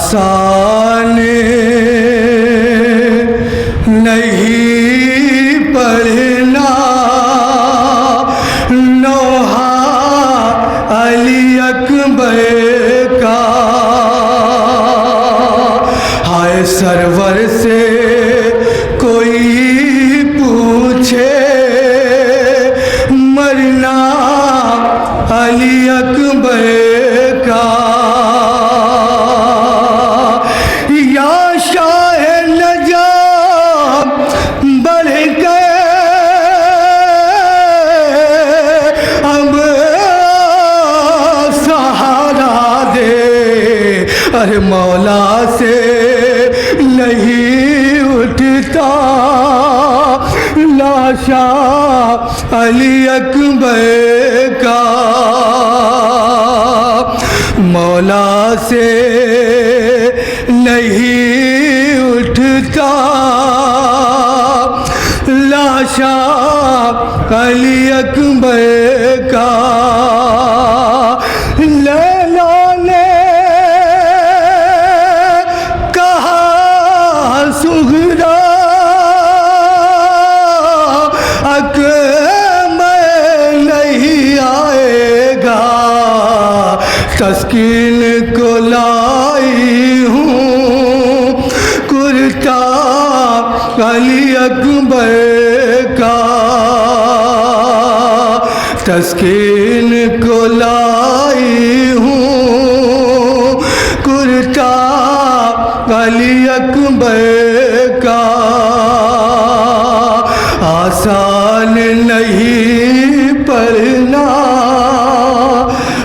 آسان نہیں پڑھنا نوحہ علی اکبر کا، ہائے سرور سے کوئی پوچھے مرنا علی اکبر کا، یا شاہ نجات بڑھ کے اب سہارا دے، ارے مولا سے نہیں اٹھتا لاشا علی اکبر کا، مولا سے نہیں اٹھتا لاشا علی اکبر کا، لیلا نے کہا سغرا نہیں آئے گا، تسکین کو لائی ہوں کرتا علی اکبر کا، تسکین کو لائی ہوں کرتا علی اکبر کا، آسان نہیں پڑھنا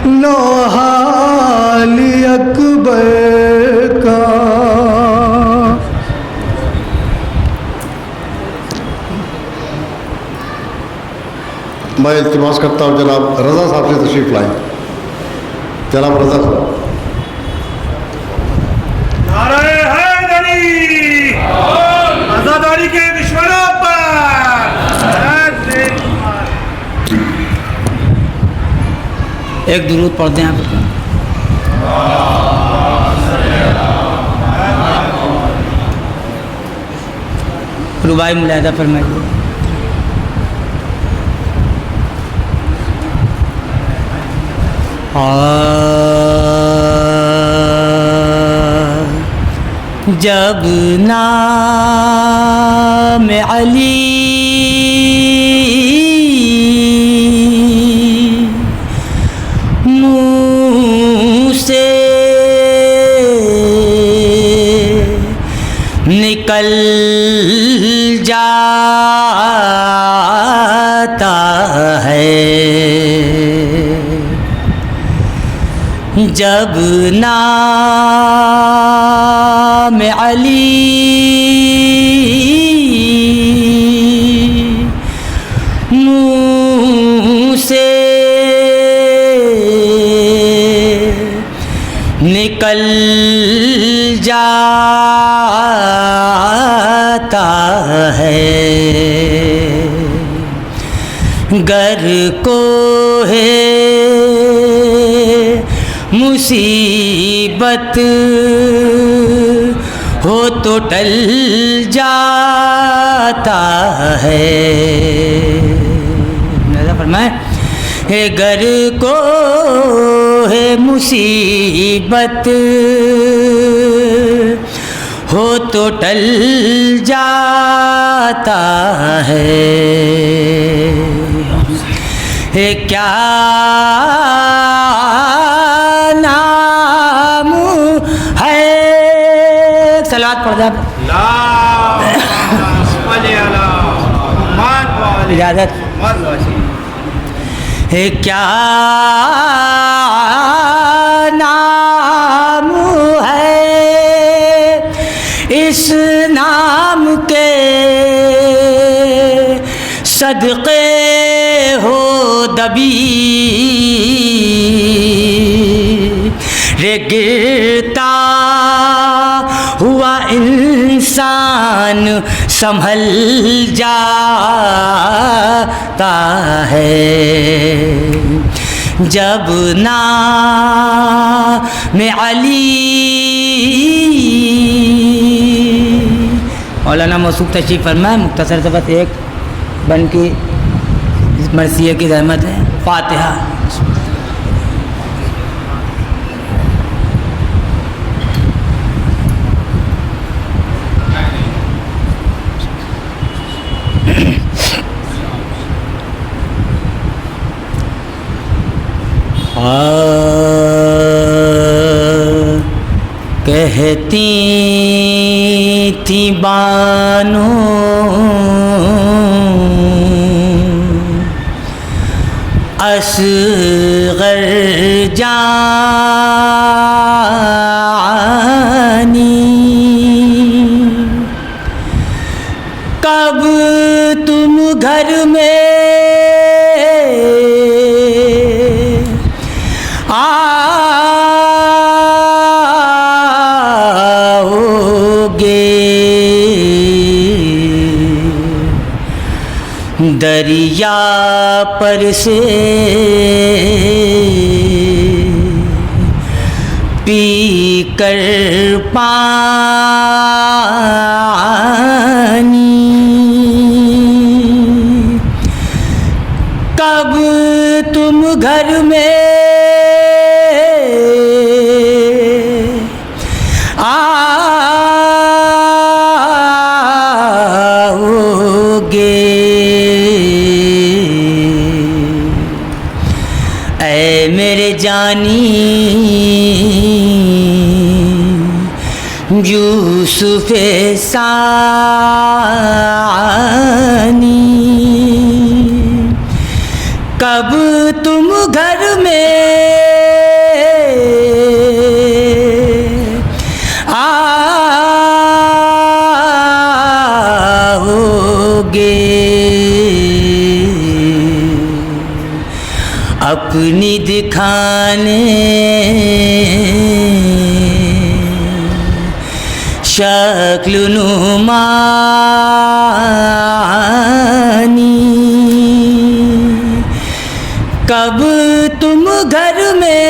نوحہ علی اکبر کا۔ میں التماس کرتا ہوں جناب رضا صاحب سے تشریف لائیں، جناب رضا صاحب۔ نعرہ حیدری، آزاداری کے دشمنوں پر ایک درود پڑھ دیں آپ۔ رباعی ملاحظہ فرمائیے۔ جب نام علی منہ سے نکل جاتا ہے، جب نام علی منہ سے نکل جاتا ہے، گر کو ہے مصیبت ہو تو ٹل جاتا ہے، نظر فرمائیں، گر کو ہے مصیبت ہو تو ٹل جاتا ہے، کیا نام ہے، صلوات پڑھ دیں اجازت، کیا نام ہے اس نام کے صدقے ہو دبی، رے گرتا ہوا انسان سنبھل جاتا ہے، جب نام علی مولانا موصوف تشریف فرمائے. مختصر سے بس ایک بن کی مرثیہ کی رحمت ہے. فاتحہ. کہتی تھی بانو اصغر جانی کب تم گھر میں دریا پر سے پی کر پانی کب تم گھر میں میرے جانی یوسف ثانی کب تم گھر میں آؤگے اپنی دکھانے شکل نمانی کب تم گھر میں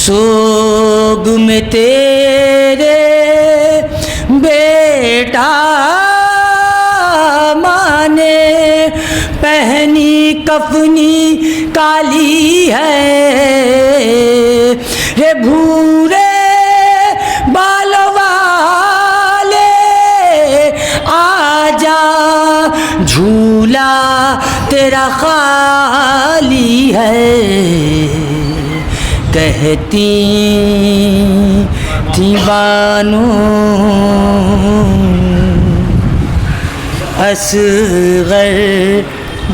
سوگ میں تیرے بیٹا ماں نے پہنی کفنی کالی ہے رے بھورے بال والے آجا جھولا تیرا خالی ہے کہتی تھی بانو اصغر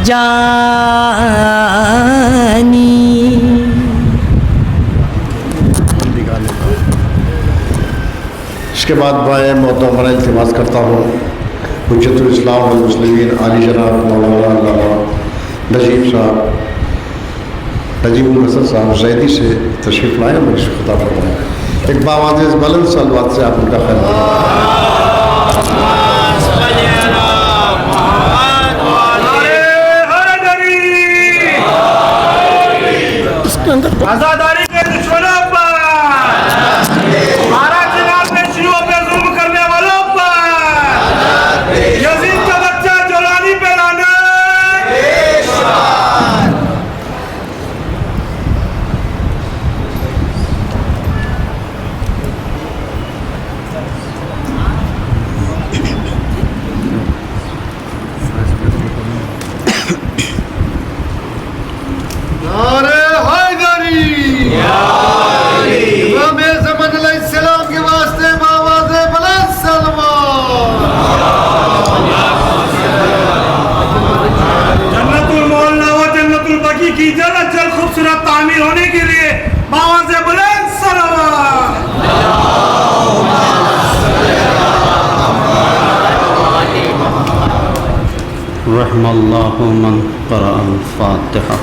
جانی. اس کے بعد بائیں معتبرہ التماس کرتا ہوں حجت الاسلام والمسلمین عالی جناب مولانا علامہ نجیب صاحب نجیب الحسن صاحب زیدی سے تشریف لائیں. مجھ سے خطاب فرمائیں. ایک باواز بلند صلوات سے آپ ان کا خیال آزاداری کے دشمنوں پر مہاراج جناب نے شیعوں پہ ظلم کرنے والوں پر یزید کا بچہ جولانی پہ لانا کی جلد جلد خوبصورت تعمیر ہونے کے لیے باواز بلند صلوات. رحم اللہ من قرأ الفاتحہ.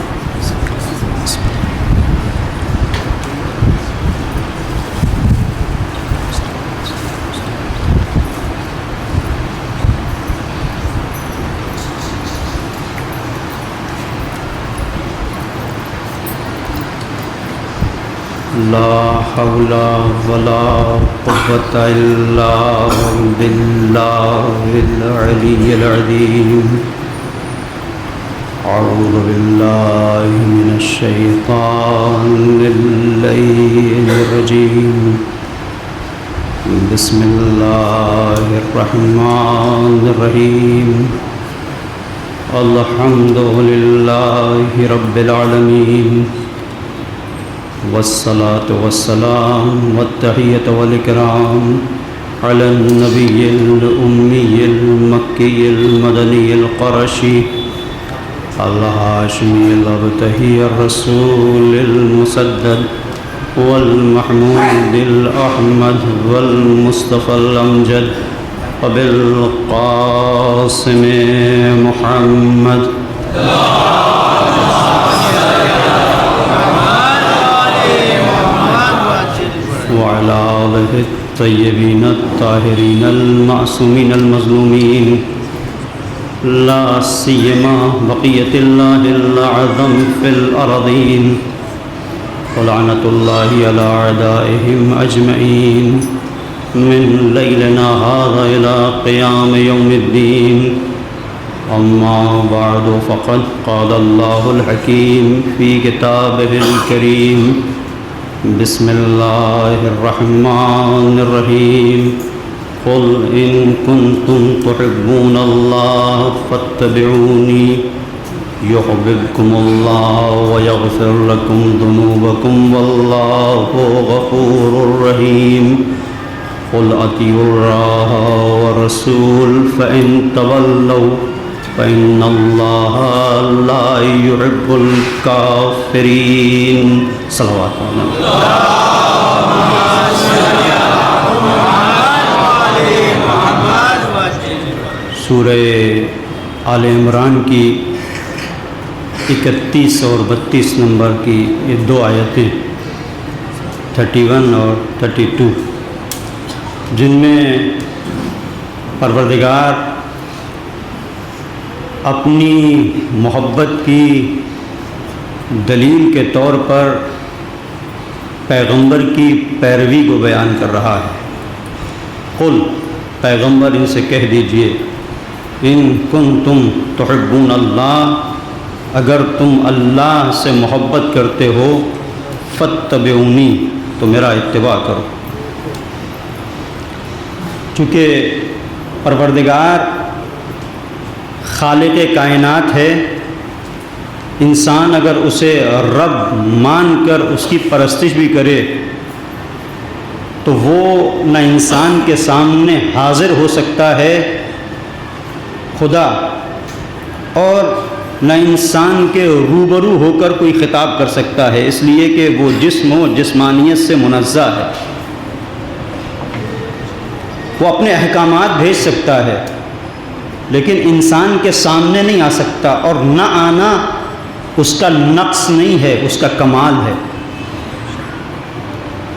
لا حول ولا قوة إلا بالله العلي العظيم أعوذ بالله من الشيطان اللعين الرجيم بسم الله الرحمن الرحيم الحمد لله رب العالمين والصلاة والسلام والتحية والإكرام على النبي الأمي المكي المدني القرشي الهاشمي الأبتهي الرسول المسدد والمحمود الأحمد والمصطفى الأمجد وبالقاسم محمد وعلى آله الطيبين الطاهرين المعصومين المظلومين لا سيما بقية الله الأعظم في الأرضين ولعنة الله على أعدائهم أجمعين من ليلنا هذا إلى قيام يوم الدين أما بعد فقد قال الله الحكيم في كتابه الكريم بسم الله الرحمن الرحيم قل إن كنتم تحبون الله فاتبعوني يحببكم الله ويغفر لكم ذنوبكم والله غفور رحيم قل أطيعوا الله والرسول فإن تولوا فإن الله لا يحب الكافرين صلوات الله سورہ آل عمران کی 31 اور 32 نمبر کی یہ دو آیتیں 31 اور 32 جن میں پروردگار اپنی محبت کی دلیل کے طور پر پیغمبر کی پیروی کو بیان کر رہا ہے۔ قل پیغمبر ان سے کہہ دیجئے ان کنتم تحبون اللہ اگر تم اللہ سے محبت کرتے ہو فاتبعونی تو میرا اتباع کرو۔ چونکہ پروردگار خالق کائنات ہے، انسان اگر اسے رب مان کر اس کی پرستش بھی کرے تو وہ نہ انسان کے سامنے حاضر ہو سکتا ہے خدا اور نہ انسان کے روبرو ہو کر کوئی خطاب کر سکتا ہے، اس لیے کہ وہ جسم و جسمانیت سے منزہ ہے۔ وہ اپنے احکامات بھیج سکتا ہے لیکن انسان کے سامنے نہیں آ سکتا، اور نہ آنا اس کا نقص نہیں ہے، اس کا کمال ہے۔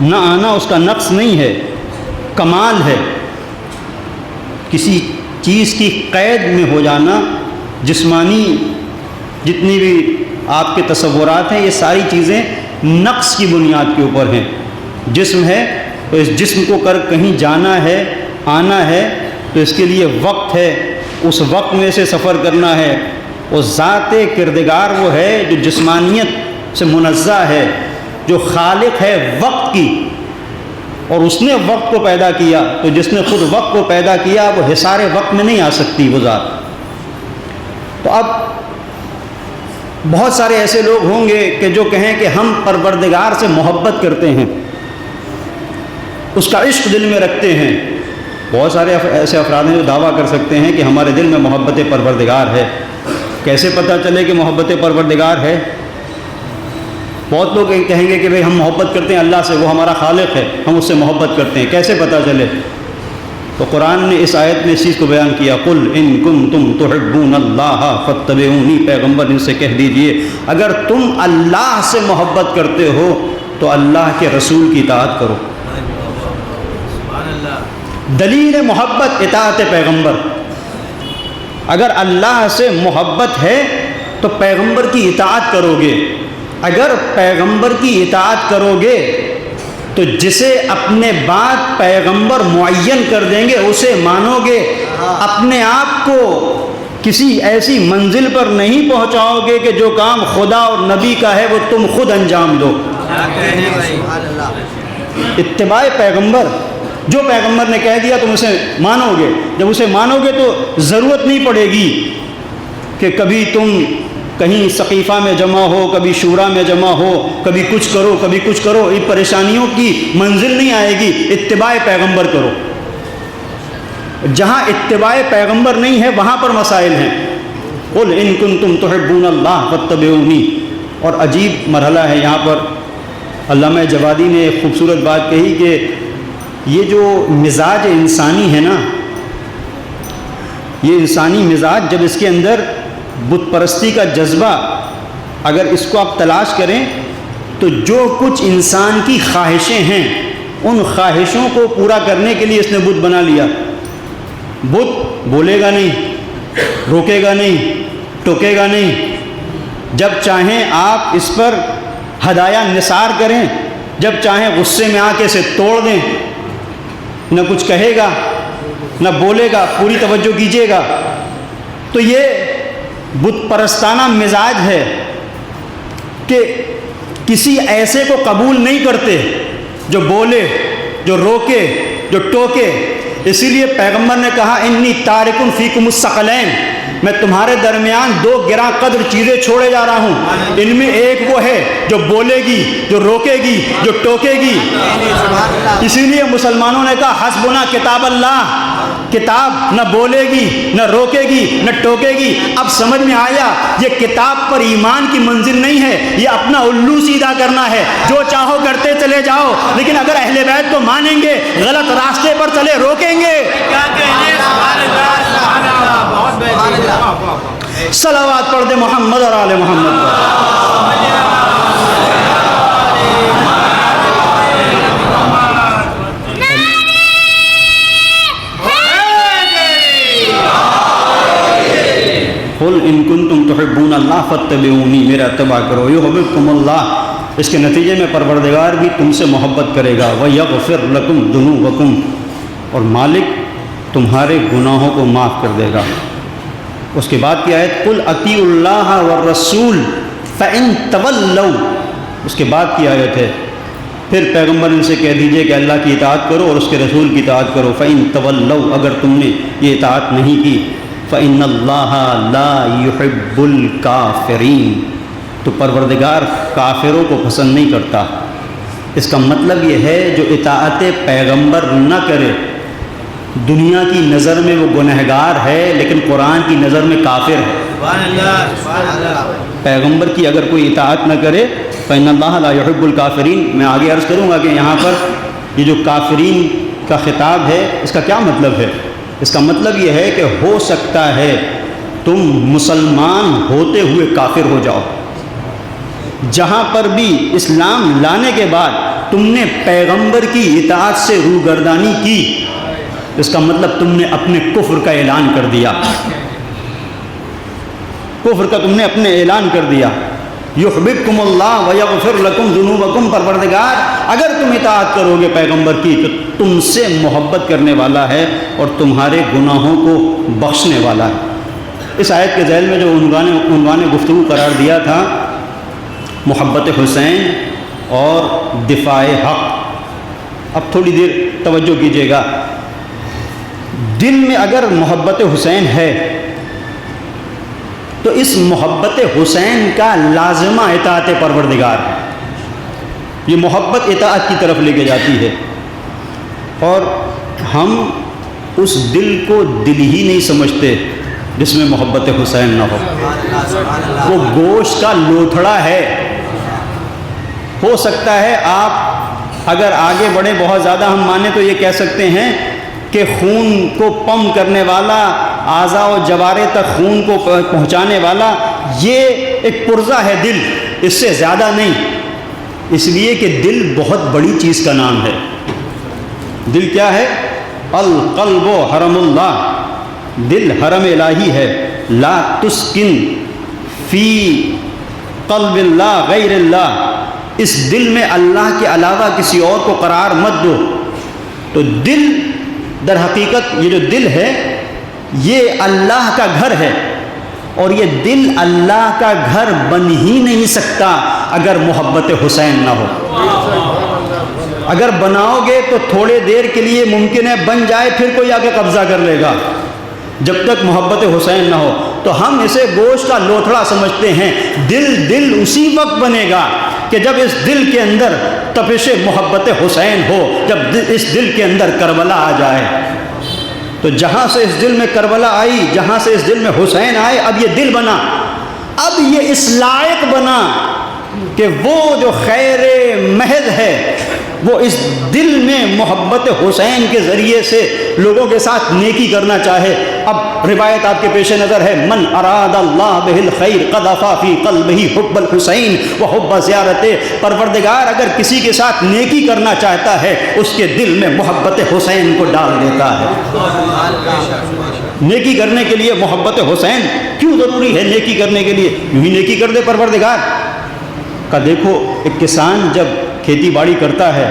نہ آنا اس کا نقص نہیں ہے، کمال ہے۔ کسی چیز کی قید میں ہو جانا، جسمانی جتنی بھی آپ کے تصورات ہیں یہ ساری چیزیں نقص کی بنیاد کے اوپر ہیں۔ جسم ہے تو اس جسم کو کر کہیں جانا ہے، آنا ہے تو اس کے لیے وقت ہے، اس وقت میں سے سفر کرنا ہے۔ وہ ذات کردگار وہ ہے جو جسمانیت سے منزہ ہے، جو خالق ہے وقت کی، اور اس نے وقت کو پیدا کیا، تو جس نے خود وقت کو پیدا کیا وہ حصار وقت میں نہیں آ سکتی وہ ذات۔ تو اب بہت سارے ایسے لوگ ہوں گے کہ جو کہیں کہ ہم پروردگار سے محبت کرتے ہیں، اس کا عشق دل میں رکھتے ہیں۔ بہت سارے ایسے افراد ہیں جو دعویٰ کر سکتے ہیں کہ ہمارے دل میں محبت پروردگار ہے۔ کیسے پتہ چلے کہ محبت پروردگار ہے؟ بہت لوگ کہیں گے کہ بھئی ہم محبت کرتے ہیں اللہ سے، وہ ہمارا خالق ہے، ہم اس سے محبت کرتے ہیں، کیسے پتہ چلے؟ تو قرآن نے اس آیت میں اس چیز کو بیان کیا، قل ان کنتم تحبون اللہ فاتبعونی، پیغمبر ان سے کہہ دیجئے اگر تم اللہ سے محبت کرتے ہو تو اللہ کے رسول کی اطاعت کرو۔ دلیل محبت اطاعت پیغمبر۔ اگر اللہ سے محبت ہے تو پیغمبر کی اطاعت کرو گے، اگر پیغمبر کی اطاعت کرو گے تو جسے اپنے بعد پیغمبر معین کر دیں گے اسے مانو گے، اپنے آپ کو کسی ایسی منزل پر نہیں پہنچاؤ گے کہ جو کام خدا اور نبی کا ہے وہ تم خود انجام دو۔ اتباع پیغمبر، جو پیغمبر نے کہہ دیا تم اسے مانو گے، جب اسے مانو گے تو ضرورت نہیں پڑے گی کہ کبھی تم کہیں سقیفہ میں جمع ہو، کبھی شورا میں جمع ہو، کبھی کچھ کرو کبھی کچھ کرو، یہ پریشانیوں کی منزل نہیں آئے گی۔ اتباع پیغمبر کرو، جہاں اتباع پیغمبر نہیں ہے وہاں پر مسائل ہیں۔ قل ان کنتم تحبون اللہ فاتبعونی۔ اور عجیب مرحلہ ہے یہاں پر، علامہ جوادی نے ایک خوبصورت بات کہی کہ یہ جو مزاج انسانی ہے نا، یہ انسانی مزاج جب اس کے اندر بت پرستی کا جذبہ اگر اس کو آپ تلاش کریں تو جو کچھ انسان کی خواہشیں ہیں ان خواہشوں کو پورا کرنے کے لیے اس نے بت بنا لیا۔ بت بولے گا نہیں، روکے گا نہیں، ٹوکے گا نہیں، جب چاہیں آپ اس پر ہدایہ نثار کریں، جب چاہیں غصے میں آ کے اسے توڑ دیں، نہ کچھ کہے گا نہ بولے گا، پوری توجہ کیجیے گا۔ تو یہ بت پرستانہ مزاج ہے کہ کسی ایسے کو قبول نہیں کرتے جو بولے، جو روکے، جو ٹوکے۔ اسی لیے پیغمبر نے کہا انی تارکن فیکم الثقلین، میں تمہارے درمیان دو گراں قدر چیزیں چھوڑے جا رہا ہوں، ان میں ایک وہ ہے جو بولے گی، جو روکے گی، جو ٹوکے گی۔ اسی لیے مسلمانوں نے کہا حسبنا کتاب اللہ، کتاب نہ بولے گی نہ روکے گی نہ ٹوکے گی۔ اب سمجھ میں آیا یہ کتاب پر ایمان کی منزل نہیں ہے، یہ اپنا الو سیدھا کرنا ہے، جو چاہو کرتے چلے جاؤ، لیکن اگر اہل بیت کو مانیں گے غلط راستے پر چلے روکیں گے۔ صلوات پڑھ دے محمد اور آل محمد پر۔ قل ان کنتم تحبون اللہ فاتبعونی، میرا اتباع کرو، یحببکم اللہ، اس کے نتیجے میں پروردگار بھی تم سے محبت کرے گا، ویغفر لکم ذنوبکم، اور مالک تمہارے گناہوں کو معاف کر دے گا۔ اس کے بعد کی آیت قل اطیعوا اللہ والرسول فإن تولوا، اس کے بعد کی آیت ہے پھر پیغمبر ان سے کہہ دیجئے کہ اللہ کی اطاعت کرو اور اس کے رسول کی اطاعت کرو، فإن تولوا، اگر تم نے یہ اطاعت نہیں کی، فإن اللہ لا يحب الکافرین، تو پروردگار کافروں کو پسند نہیں کرتا۔ اس کا مطلب یہ ہے جو اطاعت پیغمبر نہ کرے دنیا کی نظر میں وہ گنہگار ہے لیکن قرآن کی نظر میں کافر ہے۔ پیغمبر کی اگر کوئی اطاعت نہ کرے فإن اللہ لا يحب الکافرین، میں آگے عرض کروں گا کہ یہاں پر یہ جو کافرین کا خطاب ہے اس کا کیا مطلب ہے۔ اس کا مطلب یہ ہے کہ ہو سکتا ہے تم مسلمان ہوتے ہوئے کافر ہو جاؤ، جہاں پر بھی اسلام لانے کے بعد تم نے پیغمبر کی اطاعت سے روگردانی کی، اس کا مطلب تم نے اپنے کفر کا اعلان کر دیا، کفر کا تم نے اپنے اعلان کر دیا۔ یحببکم اللہ ویغفر لکم ذنوبکم، پروردگار اگر تم اطاعت کرو گے پیغمبر کی تو تم سے محبت کرنے والا ہے اور تمہارے گناہوں کو بخشنے والا ہے۔ اس آیت کے ذیل میں جو عنوان گفتگو قرار دیا تھا محبت حسین اور دفاع حق، اب تھوڑی دیر توجہ کیجیے گا۔ دل میں اگر محبت حسین ہے تو اس محبت حسین کا لازمہ اطاعت پروردگار ہے، یہ محبت اطاعت کی طرف لے کے جاتی ہے، اور ہم اس دل کو دل ہی نہیں سمجھتے جس میں محبت حسین نہ ہو، وہ گوشت کا لوتھڑا ہے۔ ہو سکتا ہے آپ اگر آگے بڑھیں بہت زیادہ ہم مانیں تو یہ کہہ سکتے ہیں کہ خون کو پمپ کرنے والا، اعضاء و جوارے تک خون کو پہنچانے والا، یہ ایک پرزہ ہے دل، اس سے زیادہ نہیں، اس لیے کہ دل بہت بڑی چیز کا نام ہے۔ دل کیا ہے؟ القلب حرم اللہ، دل حرم الہی ہے۔ لا تسکن فی قلب اللہ غیر اللہ، اس دل میں اللہ کے علاوہ کسی اور کو قرار مت دو. تو دل در حقیقت یہ جو دل ہے یہ اللہ کا گھر ہے، اور یہ دل اللہ کا گھر بن ہی نہیں سکتا اگر محبت حسین نہ ہو. اگر بناؤ گے تو تھوڑے دیر کے لیے ممکن ہے بن جائے، پھر کوئی آ کے قبضہ کر لے گا. جب تک محبت حسین نہ ہو تو ہم اسے گوشت کا لوتھڑا سمجھتے ہیں. دل اسی وقت بنے گا کہ جب اس دل کے اندر تپش محبت حسین ہو، جب اس دل کے اندر کربلا آ جائے. تو جہاں سے اس دل میں کربلا آئی، جہاں سے اس دل میں حسین آئے، اب یہ دل بنا، اب یہ اس لائق بنا کہ وہ جو خیر محض ہے وہ اس دل میں محبت حسین کے ذریعے سے لوگوں کے ساتھ نیکی کرنا چاہے. اب روایت آپ کے پیش نظر ہے، من اراد اللہ بہ الخیر قذف فی قلبہ حب الحسین وحب زیارت. پروردگار اگر کسی کے ساتھ نیکی کرنا چاہتا ہے اس کے دل میں محبت حسین کو ڈال دیتا ہے. نیکی کرنے کے لیے محبت حسین کیوں ضروری ہے؟ نیکی کرنے کے لیے یوں ہی نیکی کر دے پروردگار کا. دیکھو ایک کسان جب کھیتی باڑی کرتا ہے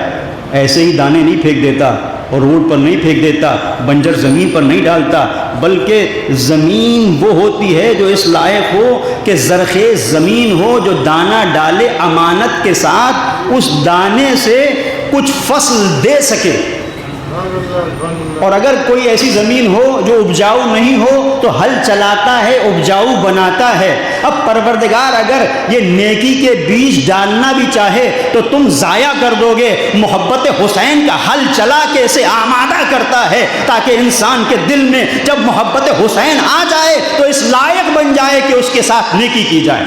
ایسے ہی دانے نہیں پھینک دیتا اور روڈ پر نہیں پھینک دیتا، بنجر زمین پر نہیں ڈالتا، بلکہ زمین وہ ہوتی ہے جو اس لائق ہو کہ زرخیز زمین ہو، جو دانہ ڈالے امانت کے ساتھ اس دانے سے کچھ فصل دے سکے. اور اگر کوئی ایسی زمین ہو جو اپجاؤ نہیں ہو تو ہل چلاتا ہے، اپجاؤ بناتا ہے. اب پروردگار اگر یہ نیکی کے بیج ڈالنا بھی چاہے تو تم ضائع کر دو گے. محبت حسین کا ہل چلا کے اسے آمادہ کرتا ہے تاکہ انسان کے دل میں جب محبت حسین آ جائے تو اس لائق بن جائے کہ اس کے ساتھ نیکی کی جائے.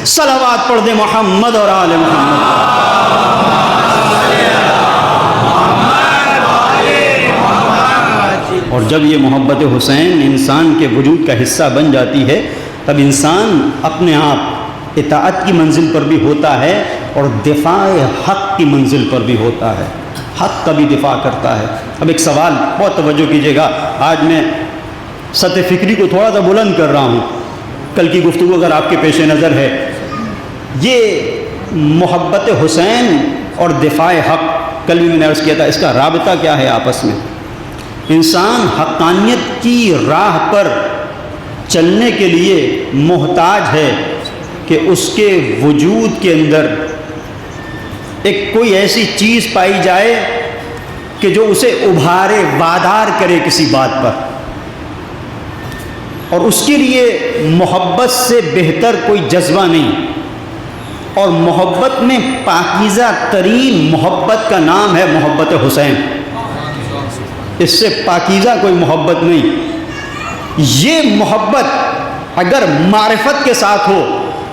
صلوات پڑھ دیں محمد اور آل محمد. اور جب یہ محبت حسین انسان کے وجود کا حصہ بن جاتی ہے تب انسان اپنے آپ اطاعت کی منزل پر بھی ہوتا ہے اور دفاع حق کی منزل پر بھی ہوتا ہے. حق کا بھی دفاع کرتا ہے. اب ایک سوال بہت توجہ کیجیے گا، آج میں سطح فکری کو تھوڑا سا بلند کر رہا ہوں. کل کی گفتگو اگر آپ کے پیش نظر ہے، یہ محبت حسین اور دفاع حق، کل بھی میں نے عرض کیا تھا اس کا رابطہ کیا ہے آپس میں. انسان حقانیت کی راہ پر چلنے کے لیے محتاج ہے کہ اس کے وجود کے اندر ایک کوئی ایسی چیز پائی جائے کہ جو اسے ابھارے، وادار کرے کسی بات پر. اور اس کے لیے محبت سے بہتر کوئی جذبہ نہیں. اور محبت میں پاکیزہ ترین محبت کا نام ہے محبت حسین. اس سے پاکیزہ کوئی محبت نہیں. یہ محبت اگر معرفت کے ساتھ ہو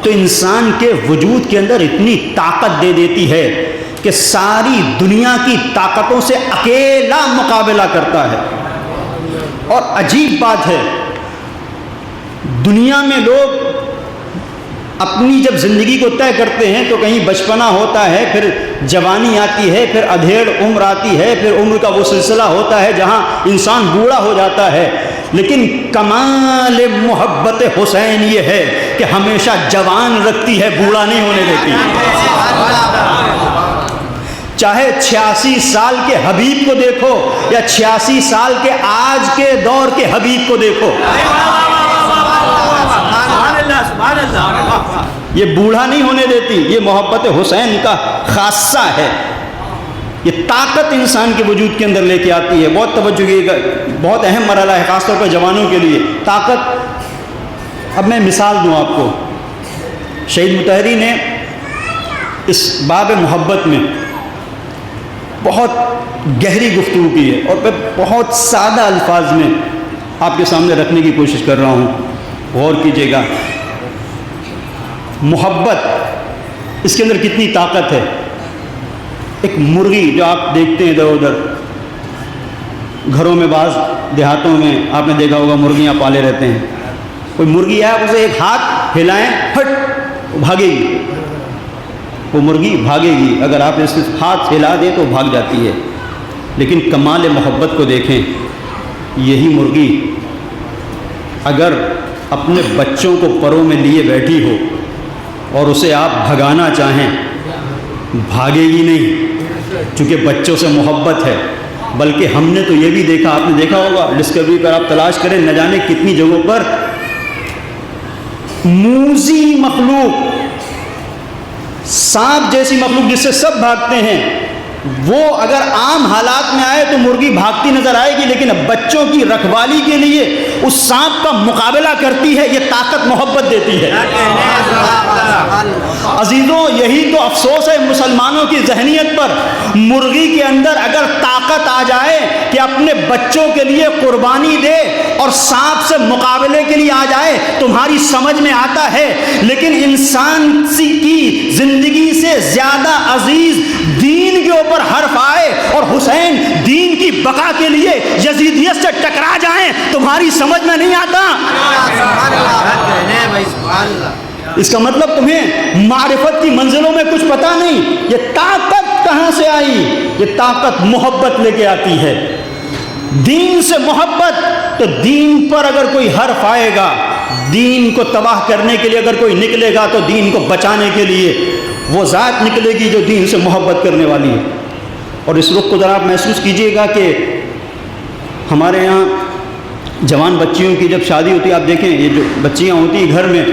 تو انسان کے وجود کے اندر اتنی طاقت دے دیتی ہے کہ ساری دنیا کی طاقتوں سے اکیلا مقابلہ کرتا ہے. اور عجیب بات ہے، دنیا میں لوگ اپنی جب زندگی کو طے کرتے ہیں تو کہیں بچپنا ہوتا ہے، پھر جوانی آتی ہے، پھر ادھیڑ عمر آتی ہے، پھر عمر کا وہ سلسلہ ہوتا ہے جہاں انسان بوڑھا ہو جاتا ہے. لیکن کمال محبت حسین یہ ہے کہ ہمیشہ جوان رکھتی ہے، بوڑھا نہیں ہونے دیتی. چاہے 86 سال کے حبیب کو دیکھو یا 86 سال کے آج کے دور کے حبیب کو دیکھو، یہ بوڑھا نہیں ہونے دیتی. یہ محبت حسین کا خاصہ ہے. یہ طاقت انسان کے وجود کے اندر لے کے آتی ہے. بہت توجہ کیجیے گا، بہت اہم مرحلہ ہے خاص طور پر جوانوں کے لیے. طاقت، اب میں مثال دوں آپ کو. شہید مطہری نے اس باب محبت میں بہت گہری گفتگو کی ہے اور میں بہت سادہ الفاظ میں آپ کے سامنے رکھنے کی کوشش کر رہا ہوں. غور کیجیے گا. محبت، اس کے اندر کتنی طاقت ہے. ایک مرغی جو آپ دیکھتے ہیں ادھر ادھر گھروں میں، بعض دیہاتوں میں آپ نے دیکھا ہوگا مرغیاں پالے رہتے ہیں. کوئی مرغی ہے، اسے ایک ہاتھ ہلائیں پھٹ بھاگے گی. وہ مرغی بھاگے گی، اگر آپ اس ہاتھ ہلا دیں تو بھاگ جاتی ہے. لیکن کمال محبت کو دیکھیں، یہی مرغی اگر اپنے بچوں کو پروں میں لیے بیٹھی ہو اور اسے آپ بھگانا چاہیں، بھاگے گی نہیں، چونکہ بچوں سے محبت ہے۔ بلکہ ہم نے تو یہ بھی دیکھا، آپ نے دیکھا ہوگا ڈسکوری پر آپ تلاش کریں، نہ جانے کتنی جگہوں پر موذی مخلوق، سانپ جیسی مخلوق جس سے سب بھاگتے ہیں، وہ اگر عام حالات میں آئے تو مرغی بھاگتی نظر آئے گی، لیکن بچوں کی رکھوالی کے لیے اس سانپ کا مقابلہ کرتی ہے۔ یہ طاقت محبت دیتی ہے۔ عزیزوں، یہی تو افسوس ہے مسلمانوں کی ذہنیت پر۔ مرغی کے اندر اگر طاقت آ جائے کہ اپنے بچوں کے لیے قربانی دے اور سانپ سے مقابلے کے لیے آ جائے، تمہاری سمجھ میں آتا ہے، لیکن انسان کی زندگی سے زیادہ عزیز دین کے اوپر حرف آئے اور حسین دین کی بقا کے لیے یزیدیت سے ٹکرا جائیں، تمہاری سمجھ میں نہیں آتا۔ اس کا مطلب تمہیں معرفت کی منزلوں میں کچھ پتہ نہیں۔ یہ طاقت کہاں سے آئی؟ یہ طاقت محبت لے کے آتی ہے، دین سے محبت۔ تو دین پر اگر کوئی حرف آئے گا، دین کو تباہ کرنے کے لیے اگر کوئی نکلے گا، تو دین کو بچانے کے لیے وہ ذات نکلے گی جو دین سے محبت کرنے والی ہے۔ اور اس رخ کو ذرا آپ محسوس کیجئے گا کہ ہمارے یہاں جوان بچیوں کی جب شادی ہوتی ہے، آپ دیکھیں یہ جو بچیاں ہوتی ہیں گھر میں،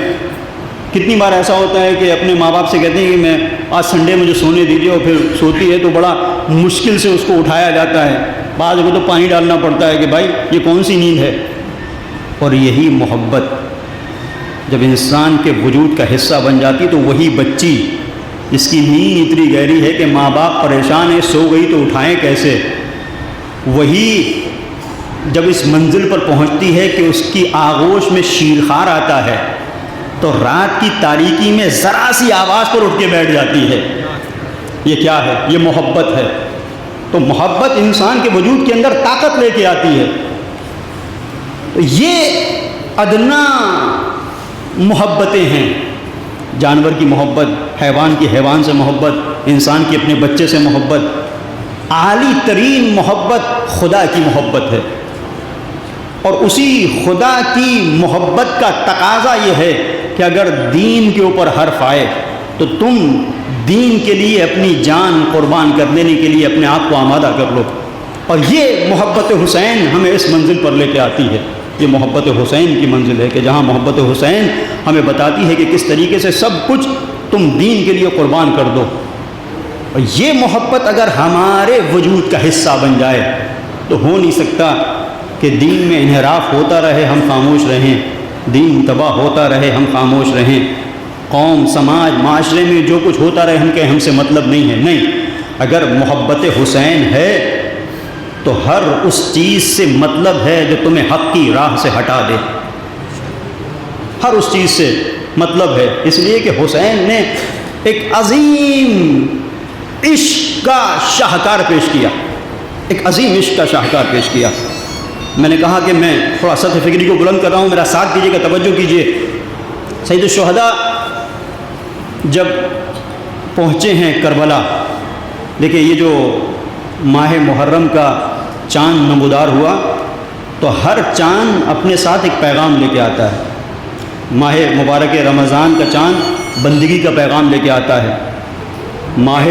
کتنی بار ایسا ہوتا ہے کہ اپنے ماں باپ سے کہتے ہیں کہ میں آج سنڈے مجھے سونے دیجیے، اور پھر سوتی ہے تو بڑا مشکل سے اس کو اٹھایا جاتا ہے، بعض کو تو پانی ڈالنا پڑتا ہے کہ بھائی یہ کون سی نیند ہے۔ اور یہی محبت جب انسان کے وجود کا حصہ بن جاتی تو وہی بچی جس کی نیند اتنی گہری ہے کہ ماں باپ پریشان ہے، سو گئی تو اٹھائیں کیسے، وہی جب اس منزل پر پہنچتی ہے کہ اس کی آغوش میں شیرخوار آتا ہے تو رات کی تاریکی میں ذرا سی آواز پر اٹھ کے بیٹھ جاتی ہے۔ یہ کیا ہے؟ یہ محبت ہے۔ تو محبت انسان کے وجود کے اندر طاقت لے کے آتی ہے۔ تو یہ ادنا محبتیں ہیں، جانور کی محبت، حیوان کی حیوان سے محبت، انسان کی اپنے بچے سے محبت۔ اعلی ترین محبت خدا کی محبت ہے، اور اسی خدا کی محبت کا تقاضا یہ ہے کہ اگر دین کے اوپر حرف آئے تو تم دین کے لیے اپنی جان قربان کر دینے کے لیے اپنے آپ کو آمادہ کر لو۔ اور یہ محبت حسین ہمیں اس منزل پر لے کے آتی ہے۔ یہ محبت حسین کی منزل ہے کہ جہاں محبت حسین ہمیں بتاتی ہے کہ کس طریقے سے سب کچھ تم دین کے لیے قربان کر دو۔ اور یہ محبت اگر ہمارے وجود کا حصہ بن جائے تو ہو نہیں سکتا کہ دین میں انحراف ہوتا رہے ہم خاموش رہیں، دین تباہ ہوتا رہے ہم خاموش رہیں، قوم، سماج، معاشرے میں جو کچھ ہوتا رہے ہم کہیں ہم سے مطلب نہیں ہے۔ نہیں، اگر محبت حسین ہے تو ہر اس چیز سے مطلب ہے جو تمہیں حق کی راہ سے ہٹا دے، ہر اس چیز سے مطلب ہے۔ اس لیے کہ حسین نے ایک عظیم عشق کا شاہکار پیش کیا، ایک عظیم عشق کا شاہکار پیش کیا۔ میں نے کہا کہ میں تھوڑا سطح فکری کو بلند کر رہا ہوں، میرا ساتھ دیجیے گا، توجہ کیجیے۔ سید الشہداء جب پہنچے ہیں کربلا، دیکھیں یہ جو ماہ محرم کا چاند نمودار ہوا تو ہر چاند اپنے ساتھ ایک پیغام لے کے آتا ہے۔ ماہ مبارک رمضان کا چاند بندگی کا پیغام لے کے آتا ہے۔ ماہ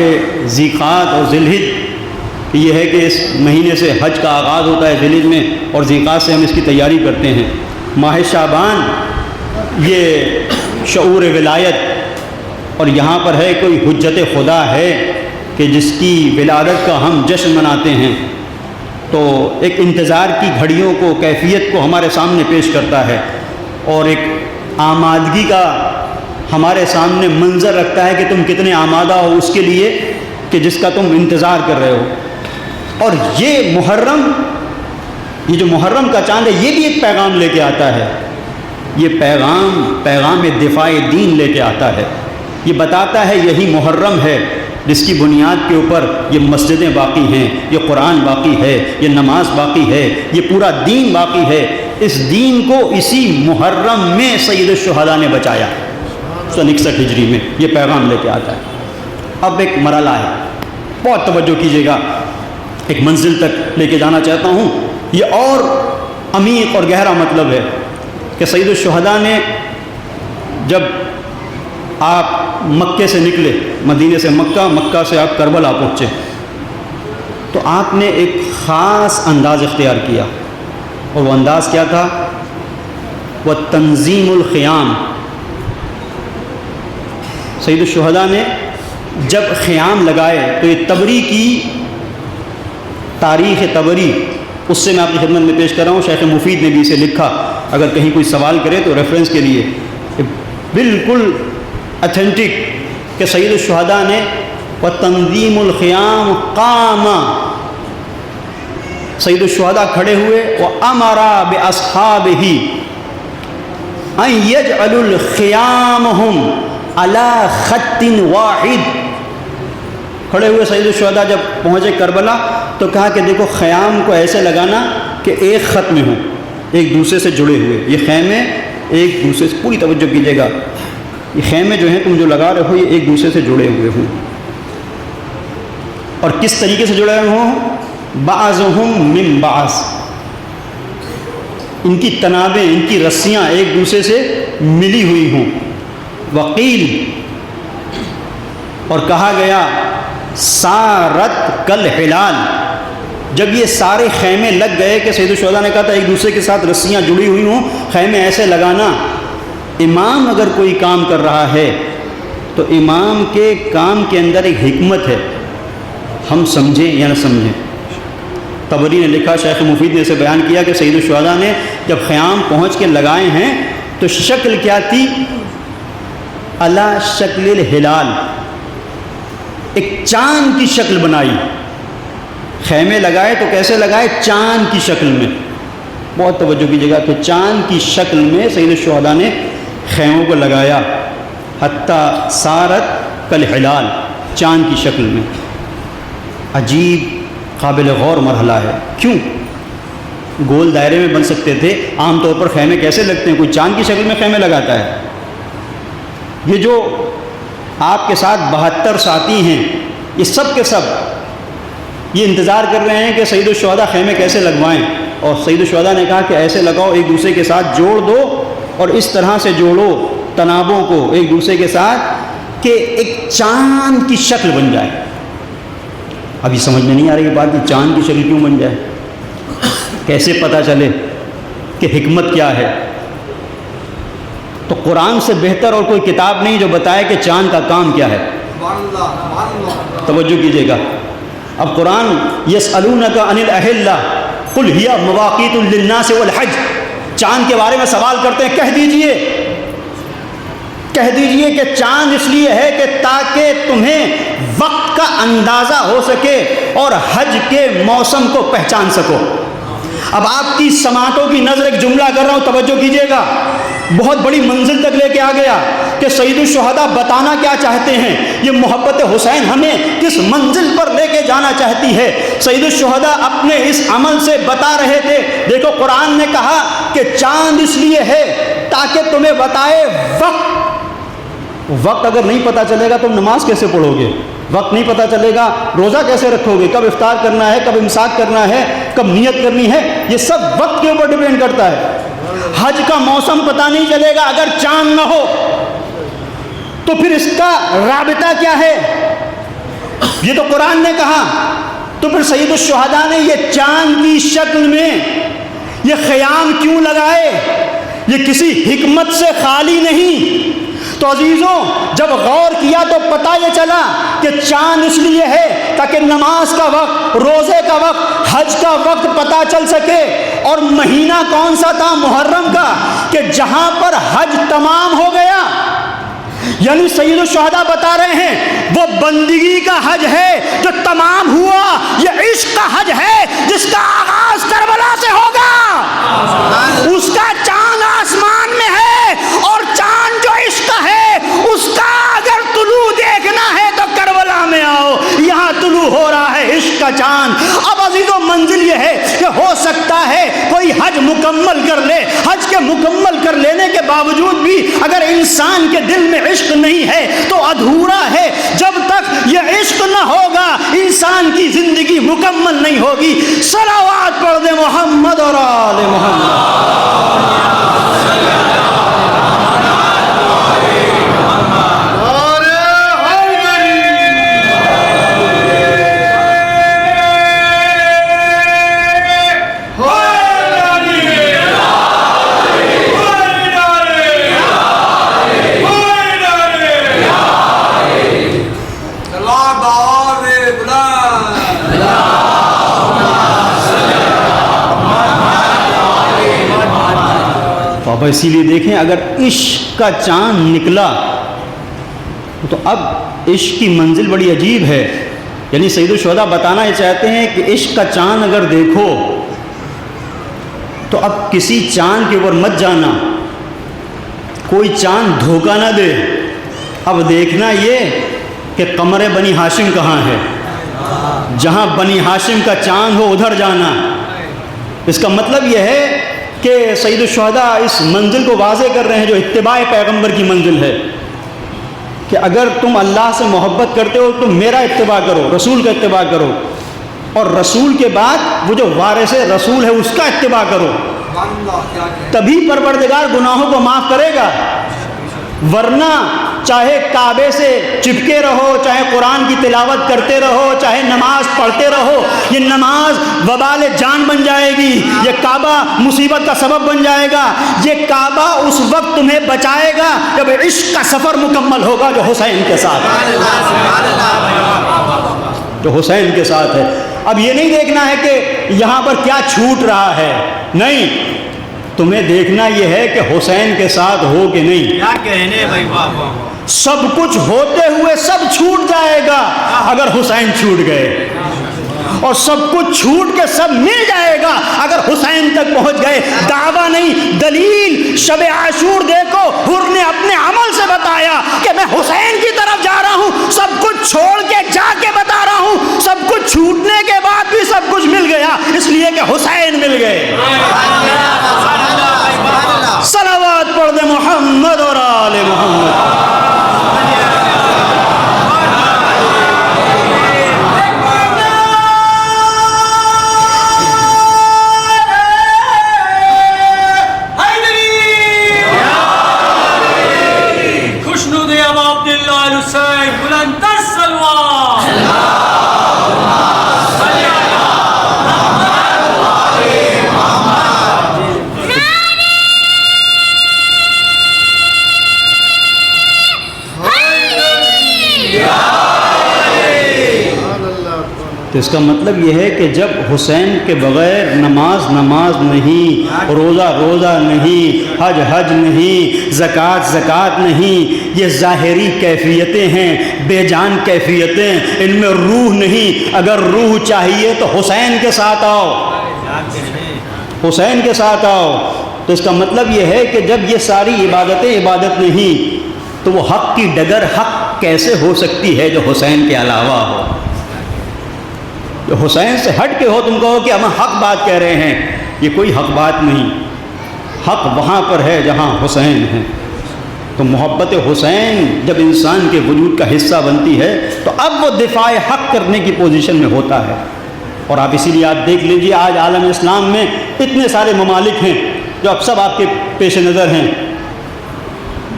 ذیقعد اور ذی الحج یہ ہے کہ اس مہینے سے حج کا آغاز ہوتا ہے ذی الحج میں، اور ذیقعد سے ہم اس کی تیاری کرتے ہیں۔ ماہ شعبان یہ شعور ولایت، اور یہاں پر ہے کوئی حجت خدا ہے کہ جس کی ولادت کا ہم جشن مناتے ہیں، تو ایک انتظار کی گھڑیوں کو، کیفیت کو ہمارے سامنے پیش کرتا ہے، اور ایک آمادگی کا ہمارے سامنے منظر رکھتا ہے کہ تم کتنے آمادہ ہو اس کے لیے کہ جس کا تم انتظار کر رہے ہو۔ اور یہ محرم، یہ جو محرم کا چاند ہے یہ بھی ایک پیغام لے کے آتا ہے۔ یہ پیغام دفاع دین لے کے آتا ہے۔ یہ بتاتا ہے یہی محرم ہے جس کی بنیاد کے اوپر یہ مسجدیں باقی ہیں، یہ قرآن باقی ہے، یہ نماز باقی ہے، یہ پورا دین باقی ہے۔ اس دین کو اسی محرم میں سید الشہداء نے بچایا، 161 ہجری میں یہ پیغام لے کے آتا ہے۔ اب ایک مرحلہ ہے، بہت توجہ کیجیے گا، ایک منزل تک لے کے جانا چاہتا ہوں۔ یہ اور عمیق اور گہرا مطلب ہے کہ سید الشہداء نے جب آپ مکے سے نکلے، مدینے سے مکہ، مکہ سے آپ کربلا پہنچے، تو آپ نے ایک خاص انداز اختیار کیا، اور وہ انداز کیا تھا؟ وہ تنظیم الخیام۔ سید الشہداء نے جب خیام لگائے تو یہ طبری کی تاریخ طبری، اس سے میں آپ کی خدمت میں پیش کر رہا ہوں، شیخ مفید نے بھی اسے لکھا، اگر کہیں کوئی سوال کرے تو ریفرنس کے لیے، بالکل اتھینٹک، کہ سید الشہداء نے وَتَنظِيمُ الْخِيَامُ قَامَ، سید الشہداء کھڑے ہوئے، وَأَمَرَ بِأَصْحَابِهِ أَن يَجْعَلُوا الْخِيَامَهُمْ عَلَى خَطٍ وَاحِدٍ۔ کھڑے ہوئے سید الشہداء جب پہنچے کربلا تو کہا کہ دیکھو خیام کو ایسے لگانا کہ ایک خط میں ہوں، ایک دوسرے سے جڑے ہوئے، یہ خیمے ایک دوسرے سے، پوری توجہ کیجیے گا، یہ خیمے جو ہیں تم جو لگا رہے ہو یہ ایک دوسرے سے جڑے ہوئے ہوں، اور کس طریقے سے جڑے ہوئے ہوں؟ بعضهم من بعض، ان کی تنابیں، ان کی رسیاں ایک دوسرے سے ملی ہوئی ہوں۔ وقیل، اور کہا گیا سارت کل ہلال، جب یہ سارے خیمے لگ گئے کہ سید الشہداء نے کہا تھا ایک دوسرے کے ساتھ رسیاں جڑی ہوئی ہوں، خیمے ایسے لگانا، امام اگر کوئی کام کر رہا ہے تو امام کے کام کے اندر ایک حکمت ہے، ہم سمجھیں یا نہ سمجھیں۔ طبری نے لکھا، شیخ مفید نے اسے بیان کیا کہ سید الشہداء نے جب خیام پہنچ کے لگائے ہیں تو شکل کیا تھی؟ علی شکل الہلال، ایک چاند کی شکل بنائی، خیمے لگائے تو کیسے لگائے؟ چاند کی شکل میں، بہت توجہ کیجیے گا کہ چاند کی شکل میں سید الشہداء نے خیموں کو لگایا، حتیٰ سارت کل ہلال، چاند کی شکل میں۔ عجیب قابل غور مرحلہ ہے، کیوں؟ گول دائرے میں بن سکتے تھے، عام طور پر خیمے کیسے لگتے ہیں؟ کوئی چاند کی شکل میں خیمے لگاتا ہے؟ یہ جو آپ کے ساتھ 72 ساتھی ہیں، یہ سب کے سب یہ انتظار کر رہے ہیں کہ سید الشہداء خیمے کیسے لگوائیں، اور سید الشہداء نے کہا کہ ایسے لگاؤ، ایک دوسرے کے ساتھ جوڑ دو، اور اس طرح سے جوڑو تنابوں کو ایک دوسرے کے ساتھ کہ ایک چاند کی شکل بن جائے۔ ابھی سمجھ میں نہیں آ رہی یہ بات کہ چاند کی شکل کیوں بن جائے، کیسے پتہ چلے کہ حکمت کیا ہے؟ تو قرآن سے بہتر اور کوئی کتاب نہیں جو بتائے کہ چاند کا کام کیا ہے۔ توجہ کیجیے گا، اب قرآن یسألونک عن الأہلہ قل ہی مواقیت للناس والحج، چاند کے بارے میں سوال کرتے ہیں، کہہ دیجئے کہ چاند اس لیے ہے کہ تاکہ تمہیں وقت کا اندازہ ہو سکے اور حج کے موسم کو پہچان سکو۔ اب آپ کی سماعتوں کی نظر ایک جملہ کر رہا ہوں، توجہ کیجیے گا، بہت بڑی منزل تک لے کے آ گیا کہ سید الشہداء بتانا کیا چاہتے ہیں، یہ محبت حسین ہمیں کس منزل پر لے کے جانا چاہتی ہے۔ سید الشہداء اپنے اس عمل سے بتا رہے تھے، دیکھو قرآن نے کہا کہ چاند اس لیے ہے تاکہ تمہیں بتائے وقت اگر نہیں پتہ چلے گا تم نماز کیسے پڑھو گے؟ وقت نہیں پتہ چلے گا روزہ کیسے رکھو گے؟ کب افطار کرنا ہے، کب امساک کرنا ہے، کب نیت کرنی ہے؟ یہ سب وقت کے اوپر ڈیپینڈ کرتا ہے۔ حج کا موسم پتہ نہیں چلے گا اگر چاند نہ ہو، تو پھر اس کا رابطہ کیا ہے؟ یہ تو قرآن نے کہا، تو پھر سید الشہداء نے یہ چاند کی شکل میں یہ خیام کیوں لگائے؟ یہ کسی حکمت سے خالی نہیں۔ تو عزیزوں جب غور کیا تو پتہ یہ چلا کہ چاند اس لیے ہے تاکہ نماز کا وقت، روزے کا وقت، حج کا وقت پتہ چل سکے۔ اور مہینہ کون سا تھا؟ محرم کا، کہ جہاں پر حج تمام ہو گیا، یعنی سید الشہداء بتا رہے ہیں وہ بندگی کا حج ہے جو تمام ہوا، یہ عشق کا حج ہے جس کا آغاز کربلا سے ہوگا۔ اس کا چاند آسمان میں ہے، اور چاند جو عشق کا ہے اس کا اگر طلوع دیکھنا ہے تو کربلا میں آؤ، یہاں طلوع ہو رہا ہے عشق کا چاند۔ اب عزیزوں منزل یہ ہے کہ ہو سکتا ہے کوئی حج مکمل کر لے، حج کے مکمل کر لینے کے باوجود بھی اگر انسان کے دل میں عشق نہیں ہے تو ادھورا ہے۔ جب تک یہ عشق نہ ہوگا انسان کی زندگی مکمل نہیں ہوگی۔ صلوات پڑھ دیں محمد اور آل محمد۔ اب اسی لیے دیکھیں اگر عشق کا چاند نکلا تو اب عشق کی منزل بڑی عجیب ہے. یعنی سید الشہداء بتانا یہ چاہتے ہیں کہ عشق کا چاند اگر دیکھو تو اب کسی چاند کے اوپر مت جانا, کوئی چاند دھوکہ نہ دے. اب دیکھنا یہ کہ قمر بنی ہاشم کہاں ہے, جہاں بنی ہاشم کا چاند ہو ادھر جانا. اس کا مطلب یہ ہے کہ سید الشہداء اس منزل کو واضح کر رہے ہیں جو اتباع پیغمبر کی منزل ہے, کہ اگر تم اللہ سے محبت کرتے ہو تو میرا اتباع کرو, رسول کا اتباع کرو, اور رسول کے بعد وہ جو وارث رسول ہے اس کا اتباع کرو, تبھی پروردگار گناہوں کو معاف کرے گا. ورنہ چاہے کعبے سے چپکے رہو, چاہے قرآن کی تلاوت کرتے رہو, چاہے نماز پڑھتے رہو, یہ نماز وبال جان بن جائے گی, یہ کعبہ مصیبت کا سبب بن جائے گا. یہ کعبہ اس وقت تمہیں بچائے گا جب عشق کا سفر مکمل ہوگا جو حسین کے ساتھ ہے. اب یہ نہیں دیکھنا ہے کہ یہاں پر کیا چھوٹ رہا ہے, نہیں, تمہیں دیکھنا یہ ہے کہ حسین کے ساتھ ہو کہ نہیں. کیا کہنے بھائی, سب کچھ ہوتے ہوئے سب چھوٹ جائے گا اگر حسین چھوٹ گئے, اور سب کچھ چھوٹ کے سب مل جائے گا اگر حسین تک پہنچ گئے. دعویٰ نہیں, دلیل. شب عاشور دیکھو, حر نے اپنے عمل سے بتایا کہ میں حسین کی طرف جا رہا ہوں, سب کچھ چھوڑ کے جا کے بتا رہا ہوں. سب کچھ چھوٹنے کے بعد بھی سب کچھ مل گیا, اس لیے کہ حسین مل گئے. صلوات پڑھ دے محمد اور آل محمد. تو اس کا مطلب یہ ہے کہ جب حسین کے بغیر نماز نہیں, روزہ نہیں, حج نہیں, زکوٰۃ نہیں, یہ ظاہری کیفیتیں ہیں, بے جان کیفیتیں, ان میں روح نہیں. اگر روح چاہیے تو حسین کے ساتھ آؤ, حسین کے ساتھ آؤ. تو اس کا مطلب یہ ہے کہ جب یہ ساری عبادتیں عبادت نہیں تو وہ حق کی ڈگر حق کیسے ہو سکتی ہے جو حسین کے علاوہ ہو. جو حسین سے ہٹ کے ہو, تم کہو کہ ہم حق بات کہہ رہے ہیں, یہ کوئی حق بات نہیں. حق وہاں پر ہے جہاں حسین ہے. تو محبت حسین جب انسان کے وجود کا حصہ بنتی ہے تو اب وہ دفاع حق کرنے کی پوزیشن میں ہوتا ہے. اور آپ اسی لیے آپ دیکھ لیجئے آج عالم اسلام میں اتنے سارے ممالک ہیں جو اب سب آپ کے پیش نظر ہیں,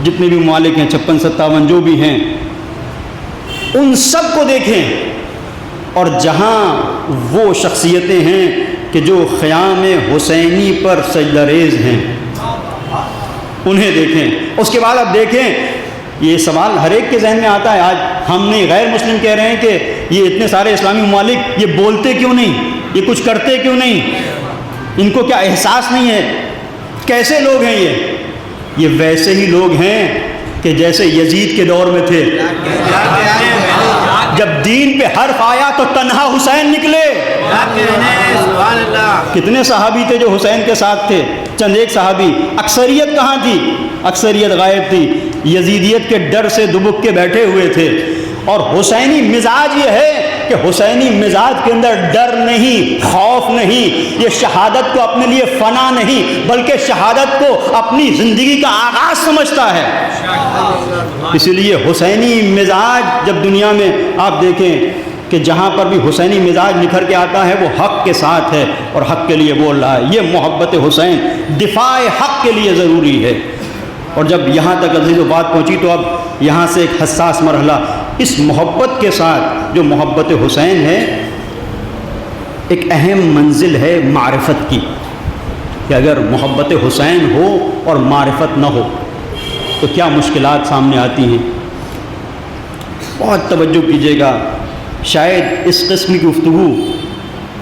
جتنے بھی ممالک ہیں 56-57 جو بھی ہیں, ان سب کو دیکھیں, اور جہاں وہ شخصیتیں ہیں کہ جو خیام حسینی پر سجدہ ریز ہیں انہیں دیکھیں. اس کے بعد اب دیکھیں, یہ سوال ہر ایک کے ذہن میں آتا ہے, آج ہم نہیں غیر مسلم کہہ رہے ہیں کہ یہ اتنے سارے اسلامی ممالک یہ بولتے کیوں نہیں, یہ کچھ کرتے کیوں نہیں, ان کو کیا احساس نہیں ہے, کیسے لوگ ہیں یہ ویسے ہی لوگ ہیں کہ جیسے یزید کے دور میں تھے. جب دین پہ حرف آیا تو تنہا حسین نکلے. کتنے صحابی تھے جو حسین کے ساتھ تھے, چند ایک صحابی. اکثریت کہاں تھی, اکثریت غائب تھی, یزیدیت کے ڈر سے دبک کے بیٹھے ہوئے تھے. اور حسینی مزاج یہ ہے کہ حسینی مزاج کے اندر ڈر نہیں, خوف نہیں, یہ شہادت کو اپنے لیے فنا نہیں بلکہ شہادت کو اپنی زندگی کا آغاز سمجھتا ہے. اسی لیے حسینی مزاج جب دنیا میں آپ دیکھیں کہ جہاں پر بھی حسینی مزاج نکھر کے آتا ہے وہ حق کے ساتھ ہے اور حق کے لیے بول رہا ہے. یہ محبت حسین دفاع حق کے لیے ضروری ہے. اور جب یہاں تک عزیز و بات پہنچی تو اب یہاں سے ایک حساس مرحلہ, اس محبت کے ساتھ جو محبت حسین ہے ایک اہم منزل ہے معرفت کی, کہ اگر محبت حسین ہو اور معرفت نہ ہو تو کیا مشکلات سامنے آتی ہیں. بہت توجہ کیجیے گا, شاید اس قسم کی گفتگو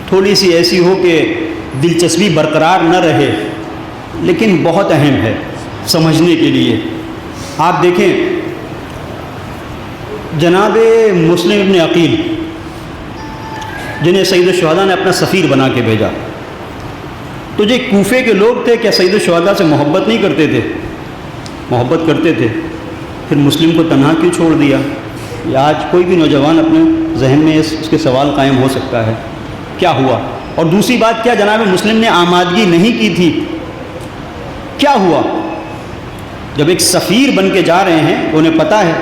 تھوڑی سی ایسی ہو کہ دلچسپی برقرار نہ رہے, لیکن بہت اہم ہے. سمجھنے کے لیے۔ آپ دیکھیں جناب مسلم ابن عقیل جنہیں سید الشہداء نے اپنا سفیر بنا کے بھیجا، تو جو کوفے کے لوگ تھے کیا سید الشہداء سے محبت نہیں کرتے تھے؟ محبت کرتے تھے، پھر مسلم کو تنہا کیوں چھوڑ دیا؟ یہ آج کوئی بھی نوجوان اپنے ذہن میں اس کے سوال قائم ہو سکتا ہے، کیا ہوا؟ اور دوسری بات، کیا جناب مسلم نے آمادگی نہیں کی تھی؟ کیا ہوا؟ جب ایک سفیر بن کے جا رہے ہیں انہیں پتہ ہے،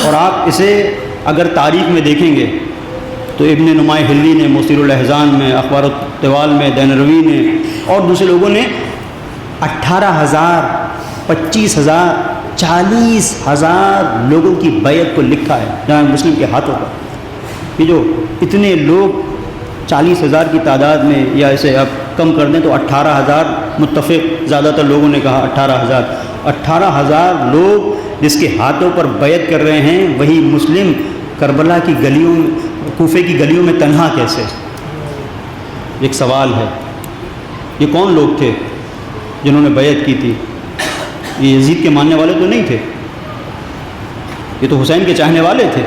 اور آپ اسے اگر تاریخ میں دیکھیں گے تو ابن نمائے حلی نے مثیر الاحزان میں، اخبار الطوال میں، دینروی نے اور دوسرے لوگوں نے 18,000 25,000 40,000 لوگوں کی بیعت کو لکھا ہے جناب مسلم کے ہاتھوں پر۔ یہ جو اتنے لوگ 40,000 کی تعداد میں، یا اسے اب کم کر دیں تو 18,000 متفق زیادہ تر لوگوں نے کہا 18,000 لوگ جس کے ہاتھوں پر بیعت کر رہے ہیں، وہی مسلم کربلا کی گلیوں میں، کوفے کی گلیوں میں تنہا کیسے؟ ایک سوال ہے۔ یہ کون لوگ تھے جنہوں نے بیعت کی تھی؟ یہ یزید کے ماننے والے تو نہیں تھے، یہ تو حسین کے چاہنے والے تھے۔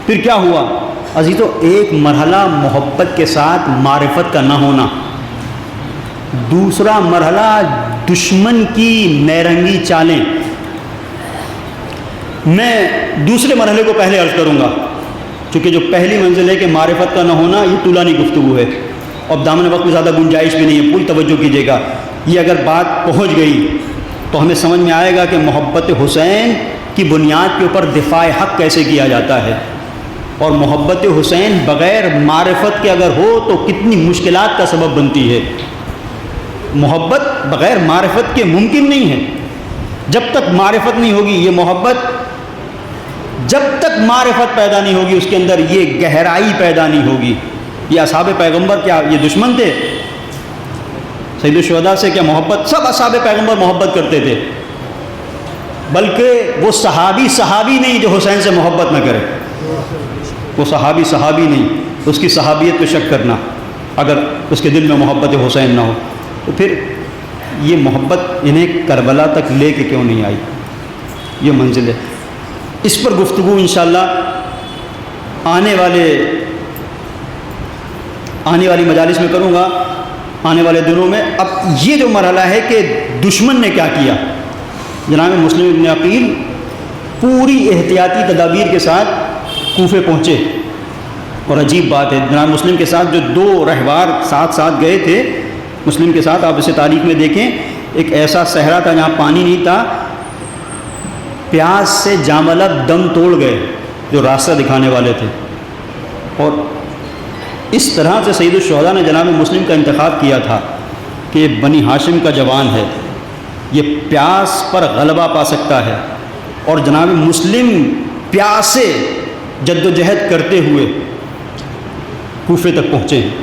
پھر کیا ہوا عزیزو؟ ایک مرحلہ محبت کے ساتھ معرفت کا نہ ہونا، دوسرا مرحلہ دشمن کی نیرنگی چالیں۔ میں دوسرے مرحلے کو پہلے عرض کروں گا، چونکہ جو پہلی منزل ہے کہ معرفت کا نہ ہونا، یہ طولانی گفتگو ہے، اور دامن وقت میں زیادہ گنجائش بھی نہیں ہے، پوری توجہ کیجیے گا۔ یہ اگر بات پہنچ گئی تو ہمیں سمجھ میں آئے گا کہ محبت حسین کی بنیاد کے اوپر دفاع حق کیسے کیا جاتا ہے، اور محبت حسین بغیر معرفت کے اگر ہو تو کتنی مشکلات کا سبب بنتی ہے۔ محبت بغیر معرفت کے ممکن نہیں ہے۔ جب تک معرفت نہیں ہوگی یہ محبت، جب تک معرفت پیدا نہیں ہوگی اس کے اندر یہ گہرائی پیدا نہیں ہوگی۔ یہ اصحاب پیغمبر کیا یہ دشمن تھے؟ سید الشہداء سے کیا محبت؟ سب اصحاب پیغمبر محبت کرتے تھے، بلکہ وہ صحابی نہیں جو حسین سے محبت نہ کرے، وہ صحابی نہیں، اس کی صحابیت پہ شک کرنا اگر اس کے دل میں محبت حسین نہ ہو، تو پھر یہ محبت انہیں کربلا تک لے کے کیوں نہیں آئی؟ یہ منزل ہے۔ اس پر گفتگو انشاءاللہ آنے والی مجالس میں کروں گا، آنے والے دنوں میں۔ اب یہ جو مرحلہ ہے کہ دشمن نے کیا کیا، جناب مسلم ابن عقیل پوری احتیاطی تدابیر کے ساتھ کوفے پہنچے، اور عجیب بات ہے جناب مسلم کے ساتھ جو 2 رہبار ساتھ گئے تھے مسلم کے ساتھ، آپ اسے تاریخ میں دیکھیں، ایک ایسا صحرا تھا جہاں پانی نہیں تھا، پیاس سے جاملہ دم توڑ گئے جو راستہ دکھانے والے تھے، اور اس طرح سے سید الشہداء نے جناب مسلم کا انتخاب کیا تھا کہ یہ بنی ہاشم کا جوان ہے، یہ پیاس پر غلبہ پا سکتا ہے، اور جناب مسلم پیاسے جد و جہد کرتے ہوئے کوفے تک پہنچے ہیں۔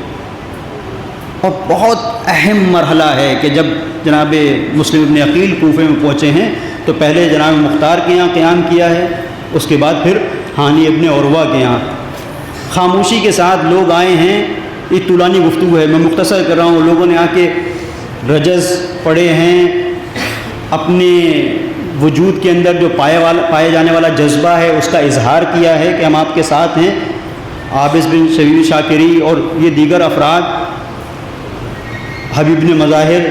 اور بہت اہم مرحلہ ہے کہ جب جناب مسلم ابن عقیل کوفے میں پہنچے ہیں تو پہلے جناب مختار کے یہاں قیام کیا ہے، اس کے بعد پھر ہانی ابن عروہ کے یہاں۔ خاموشی کے ساتھ لوگ آئے ہیں، یہ طولانی گفتگو ہے، میں مختصر کر رہا ہوں۔ لوگوں نے آ کے رجز پڑھے ہیں، اپنے وجود کے اندر جو پائے جانے والا جذبہ ہے اس کا اظہار کیا ہے کہ ہم آپ کے ساتھ ہیں۔ عابس بن شبیب شاکری اور یہ دیگر افراد، حبیب بن مظاہر،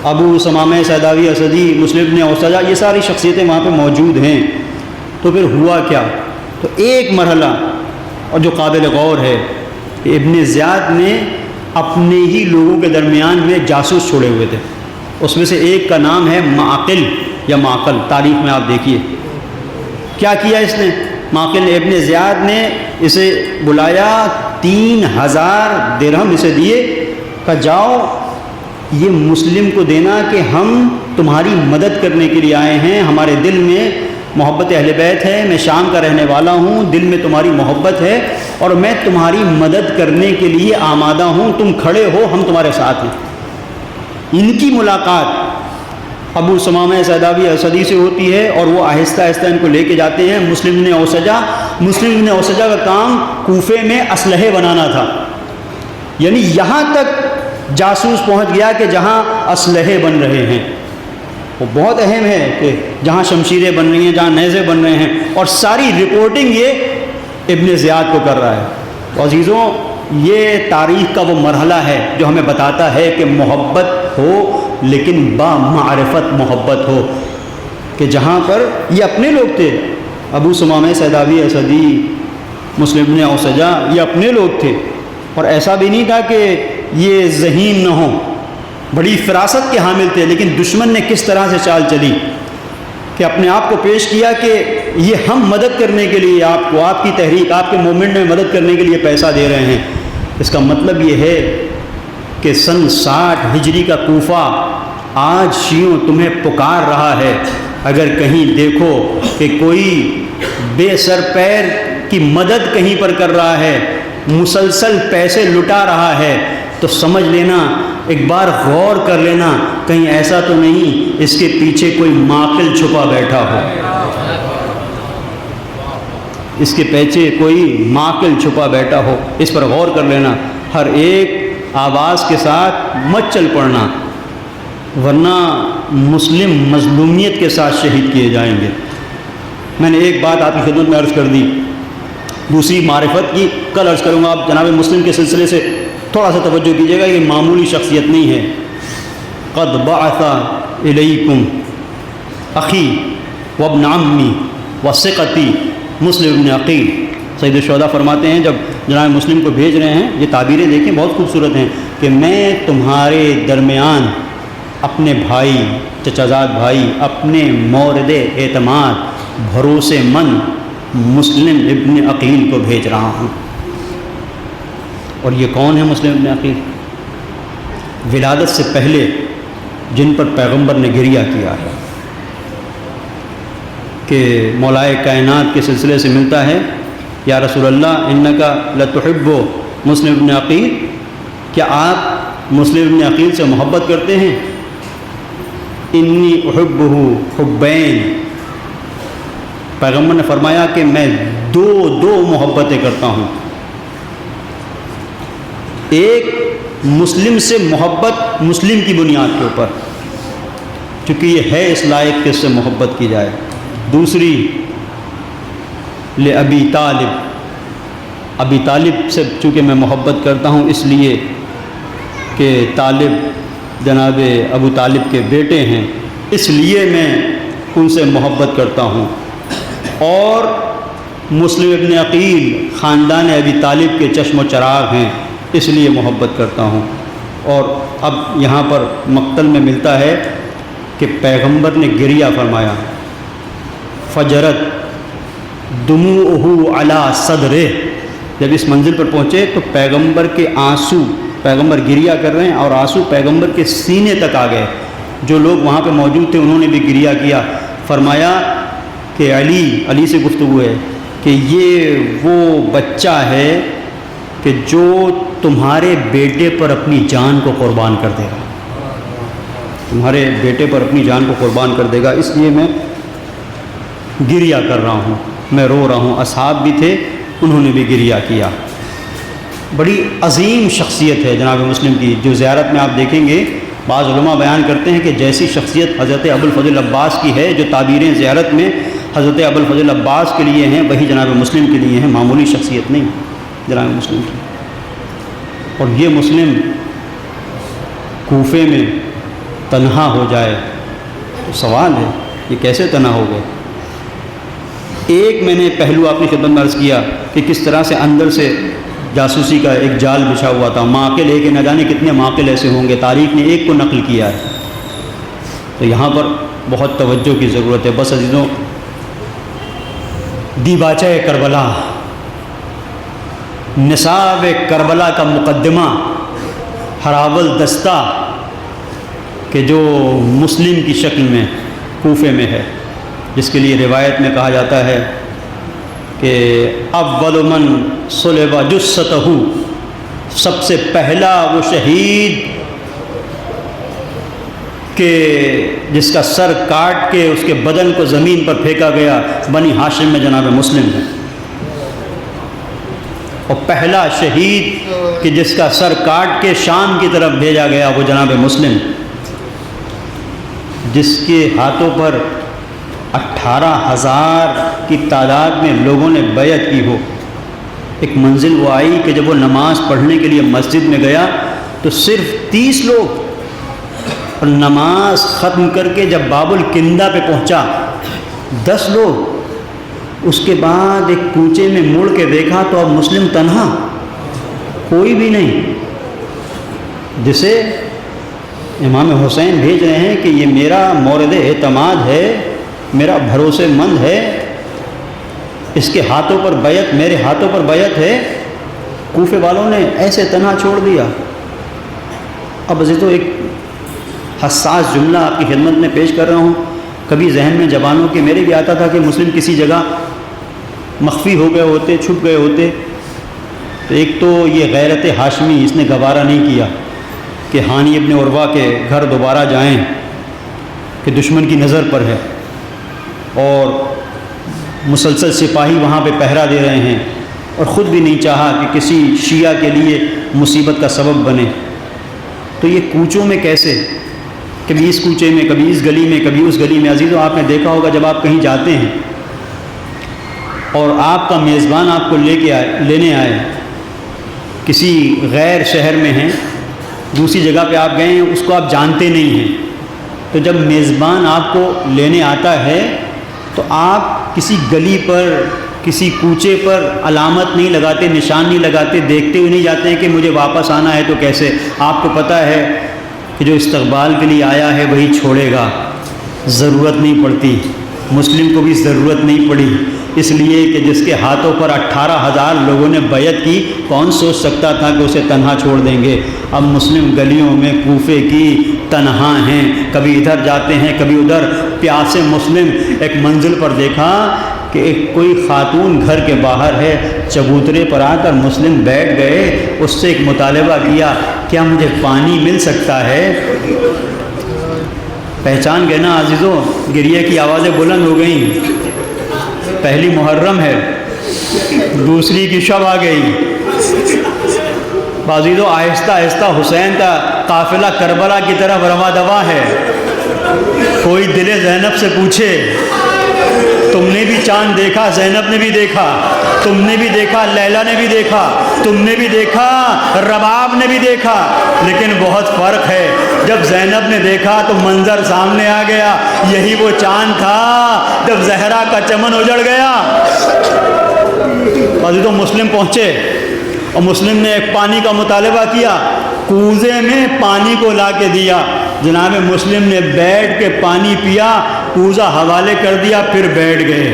ابو ثمامہ سیداوی اسدی، مسلم بن اوسجہ، یہ ساری شخصیتیں وہاں پہ موجود ہیں۔ تو پھر ہوا کیا؟ تو ایک مرحلہ اور جو قابل غور ہے کہ ابن زیاد نے اپنے ہی لوگوں کے درمیان میں جاسوس چھوڑے ہوئے تھے، اس میں سے ایک کا نام ہے معقل یا معقل، تاریخ میں آپ دیکھیے کیا کیا اس نے۔ معقل نے، ابن زیاد نے اسے بلایا، 3,000 درہم اسے دیے کہ جاؤ یہ مسلم کو دینا کہ ہم تمہاری مدد کرنے کے لیے آئے ہیں، ہمارے دل میں محبت اہل بیت ہے، میں شام کا رہنے والا ہوں، دل میں تمہاری محبت ہے اور میں تمہاری مدد کرنے کے لیے آمادہ ہوں، تم کھڑے ہو، ہم تمہارے ساتھ ہیں۔ ان کی ملاقات ابو ثمامہ سیداوی اسدی سے ہوتی ہے اور وہ آہستہ آہستہ ان کو لے کے جاتے ہیں مسلم بن اوسجہ۔ مسلم بن اوسجہ کا کام کوفے میں اسلحے بنانا تھا، یعنی یہاں تک جاسوس پہنچ گیا کہ جہاں اسلحے بن رہے ہیں وہ بہت اہم ہے کہ جہاں شمشیریں بن رہی ہیں، جہاں نیزے بن رہے ہیں، اور ساری رپورٹنگ یہ ابن زیاد کو کر رہا ہے۔ تو عزیزوں، یہ تاریخ کا وہ مرحلہ ہے جو ہمیں بتاتا ہے کہ محبت ہو، لیکن با معرفت محبت ہو، کہ جہاں پر یہ اپنے لوگ تھے، ابو ثمامہ سیداوی اسدی، مسلم بن اوسجہ، یہ اپنے لوگ تھے، اور ایسا بھی نہیں تھا کہ یہ ذہین نہ ہوں، بڑی فراست کے حامل تھے، لیکن دشمن نے کس طرح سے چال چلی کہ اپنے آپ کو پیش کیا کہ یہ ہم مدد کرنے کے لیے آپ کو، آپ کی تحریک، آپ کے موومنٹ میں مدد کرنے کے لیے پیسہ دے رہے ہیں۔ اس کا مطلب یہ ہے کہ سن 60 ہجری کا کوفہ آج شیعوں تمہیں پکار رہا ہے۔ اگر کہیں دیکھو کہ کوئی بے سر پیر کی مدد کہیں پر کر رہا ہے، مسلسل پیسے لٹا رہا ہے، تو سمجھ لینا، ایک بار غور کر لینا، کہیں ایسا تو نہیں اس کے پیچھے کوئی معقل چھپا بیٹھا ہو، اس کے پیچھے کوئی معقل چھپا بیٹھا ہو، اس پر غور کر لینا۔ ہر ایک آواز کے ساتھ مت چل پڑنا، ورنہ مسلم مظلومیت کے ساتھ شہید کیے جائیں گے۔ میں نے ایک بات آپ کی خدمت میں عرض کر دی، دوسری معرفت کی کل عرض کروں گا۔ آپ جناب مسلم کے سلسلے سے تھوڑا سا توجہ کیجیے گا، یہ معمولی شخصیت نہیں ہے۔ قد بعث الیکم اخی وابن عمی وثقتی مسلم بن عقیل۔ سید الشہداء فرماتے ہیں، جب جناب مسلم کو بھیج رہے ہیں، یہ تعبیریں دیکھیں بہت خوبصورت ہیں، کہ میں تمہارے درمیان اپنے بھائی، چچا زاد بھائی، اپنے مورد اعتماد، بھروسے مند مسلم ابن عقیل کو بھیج رہا ہوں۔ اور یہ کون ہے مسلم ابن عقیل؟ ولادت سے پہلے جن پر پیغمبر نے گریہ کیا ہے، کہ مولائے کائنات کے سلسلے سے ملتا ہے، یا رسول اللہ انکا لتحب مسلم ابن عقیل، کیا آپ مسلم ابن عقیل سے محبت کرتے ہیں؟ انی احبہ حبین، پیغمبر نے فرمایا کہ میں دو محبتیں کرتا ہوں، ایک مسلم سے محبت مسلم کی بنیاد کے اوپر، چونکہ یہ ہے اس لائق کہ اس سے محبت کی جائے، دوسری لأبی طالب، ابی طالب سے چونکہ میں محبت کرتا ہوں اس لیے کہ طالب جناب ابو طالب کے بیٹے ہیں، اس لیے میں ان سے محبت کرتا ہوں، اور مسلم ابن عقیل خاندان ابی طالب کے چشم و چراغ ہیں، اس لیے محبت کرتا ہوں۔ اور اب یہاں پر مقتل میں ملتا ہے کہ پیغمبر نے گریہ فرمایا، فجرت دموعہ علی صدرہ، جب اس منزل پر پہنچے تو پیغمبر کے آنسو، پیغمبر گریہ کر رہے ہیں اور آنسو پیغمبر کے سینے تک آ گئے، جو لوگ وہاں پہ موجود تھے انہوں نے بھی گریہ کیا۔ فرمایا کہ علی سے گفتگو ہے کہ یہ وہ بچہ ہے کہ جو تمہارے بیٹے پر اپنی جان کو قربان کر دے گا، تمہارے بیٹے پر اپنی جان کو قربان کر دے گا، اس لیے میں گریہ کر رہا ہوں، میں رو رہا ہوں۔ اصحاب بھی تھے، انہوں نے بھی گریہ کیا۔ بڑی عظیم شخصیت ہے جناب مسلم کی، جو زیارت میں آپ دیکھیں گے بعض علماء بیان کرتے ہیں کہ جیسی شخصیت حضرت ابوالفضل عباس کی ہے، جو تعبیریں زیارت میں حضرت ابوالفضل عباس کے لیے ہیں وہی جناب مسلم کے لیے ہیں، معمولی شخصیت نہیں جناب مسلم کی۔ اور یہ مسلم کوفے میں تنہا ہو جائے تو سوال ہے یہ کیسے تنہا ہو گئے۔ ایک میں نے پہلو آپ کی خدمت میں عرض کیا کہ کس طرح سے اندر سے جاسوسی کا ایک جال بچھا ہوا تھا، معقل ہے کہ نہ جانے کتنے معقل ایسے ہوں گے، تاریخ نے ایک کو نقل کیا ہے، تو یہاں پر بہت توجہ کی ضرورت ہے۔ بس عزیزوں، دیباچہ کربلا، نصاب کربلا کا مقدمہ، ہراول دستہ کہ جو مسلم کی شکل میں کوفے میں ہے، جس کے لیے روایت میں کہا جاتا ہے کہ اول من صلب جثتہ، سب سے پہلا وہ شہید کہ جس کا سر کاٹ کے اس کے بدن کو زمین پر پھینکا گیا، بنی ہاشم میں جناب مسلم ہے، اور پہلا شہید کہ جس کا سر کاٹ کے شام کی طرف بھیجا گیا وہ جناب مسلم۔ جس کے ہاتھوں پر 18,000 کی تعداد میں لوگوں نے بیعت کی ہو. ایک منزل وہ آئی کہ جب وہ نماز پڑھنے کے لیے مسجد میں گیا تو صرف 30 لوگ، اور نماز ختم کر کے جب باب الکندہ پہ پہنچا 10 لوگ. اس کے بعد ایک کوچے میں مڑ کے دیکھا تو اب مسلم تنہا، کوئی بھی نہیں، جسے امام حسین بھیج رہے ہیں کہ یہ میرا مورد اعتماد ہے، میرا بھروسے مند ہے، اس کے ہاتھوں پر بیعت، میرے ہاتھوں پر بیعت ہے. کوفے والوں نے ایسے تنہا چھوڑ دیا. اب عزیزو ایک حساس جملہ آپ کی خدمت میں پیش کر رہا ہوں. کبھی ذہن میں جوانوں کے میرے بھی آتا تھا کہ مسلم کسی جگہ مخفی ہو گئے ہوتے، چھپ گئے ہوتے، تو ایک تو یہ غیرت ہاشمی اس نے گوارا نہیں کیا کہ ہانی ابن عروہ کے گھر دوبارہ جائیں کہ دشمن کی نظر پر ہے، اور مسلسل سپاہی وہاں پہ پہرا دے رہے ہیں، اور خود بھی نہیں چاہا کہ کسی شیعہ کے لیے مصیبت کا سبب بنے. تو یہ کوچوں میں کیسے، کبھی اس کوچے میں، کبھی اس گلی میں، کبھی اس گلی میں. عزیزوں آپ نے دیکھا ہوگا جب آپ کہیں جاتے ہیں اور آپ کا میزبان آپ کو لینے آئے، کسی غیر شہر میں ہیں، دوسری جگہ پہ آپ گئے ہیں، اس کو آپ جانتے نہیں ہیں، تو جب میزبان آپ کو لینے آتا ہے تو آپ کسی گلی پر، کسی کوچے پر علامت نہیں لگاتے، نشان نہیں لگاتے، دیکھتے ہوئے نہیں جاتے ہیں کہ مجھے واپس آنا ہے تو کیسے. آپ کو پتہ ہے کہ جو استقبال کے لیے آیا ہے وہی چھوڑے گا، ضرورت نہیں پڑتی. مسلم کو بھی ضرورت نہیں پڑی، اس لیے کہ جس کے ہاتھوں پر 18,000 لوگوں نے بیعت کی، کون سوچ سکتا تھا کہ اسے تنہا چھوڑ دیں گے. اب مسلم گلیوں میں کوفے کی تنہا ہیں، کبھی ادھر جاتے ہیں کبھی ادھر. پیاسے مسلم ایک منزل پر دیکھا کہ ایک کوئی خاتون گھر کے باہر ہے، چبوترے پر آ کر مسلم بیٹھ گئے، اس سے ایک مطالبہ کیا، کیا مجھے پانی مل سکتا ہے؟ پہچان گئے نا عزیزو، گریے کی آوازیں بلند ہو گئیں. پہلی محرم ہے، دوسری کی شب آ گئی. عزیزو آہستہ آہستہ حسین کا قافلہ کربلا کی طرف رواں دواں ہے. کوئی دل زینب سے پوچھے تم نے بھی چاند دیکھا؟ زینب نے بھی دیکھا، تم نے بھی دیکھا، لیلا نے بھی دیکھا، تم نے بھی دیکھا، رباب نے بھی دیکھا. لیکن بہت فرق ہے، جب زینب نے دیکھا تو منظر سامنے آ گیا، یہی وہ چاند تھا جب زہرا کا چمن اجڑ گیا. تو مسلم پہنچے اور مسلم نے ایک پانی کا مطالبہ کیا، کوزے میں پانی کو لا کے دیا. جناب مسلم نے بیٹھ کے پانی پیا، کوزہ حوالے کر دیا، پھر بیٹھ گئے.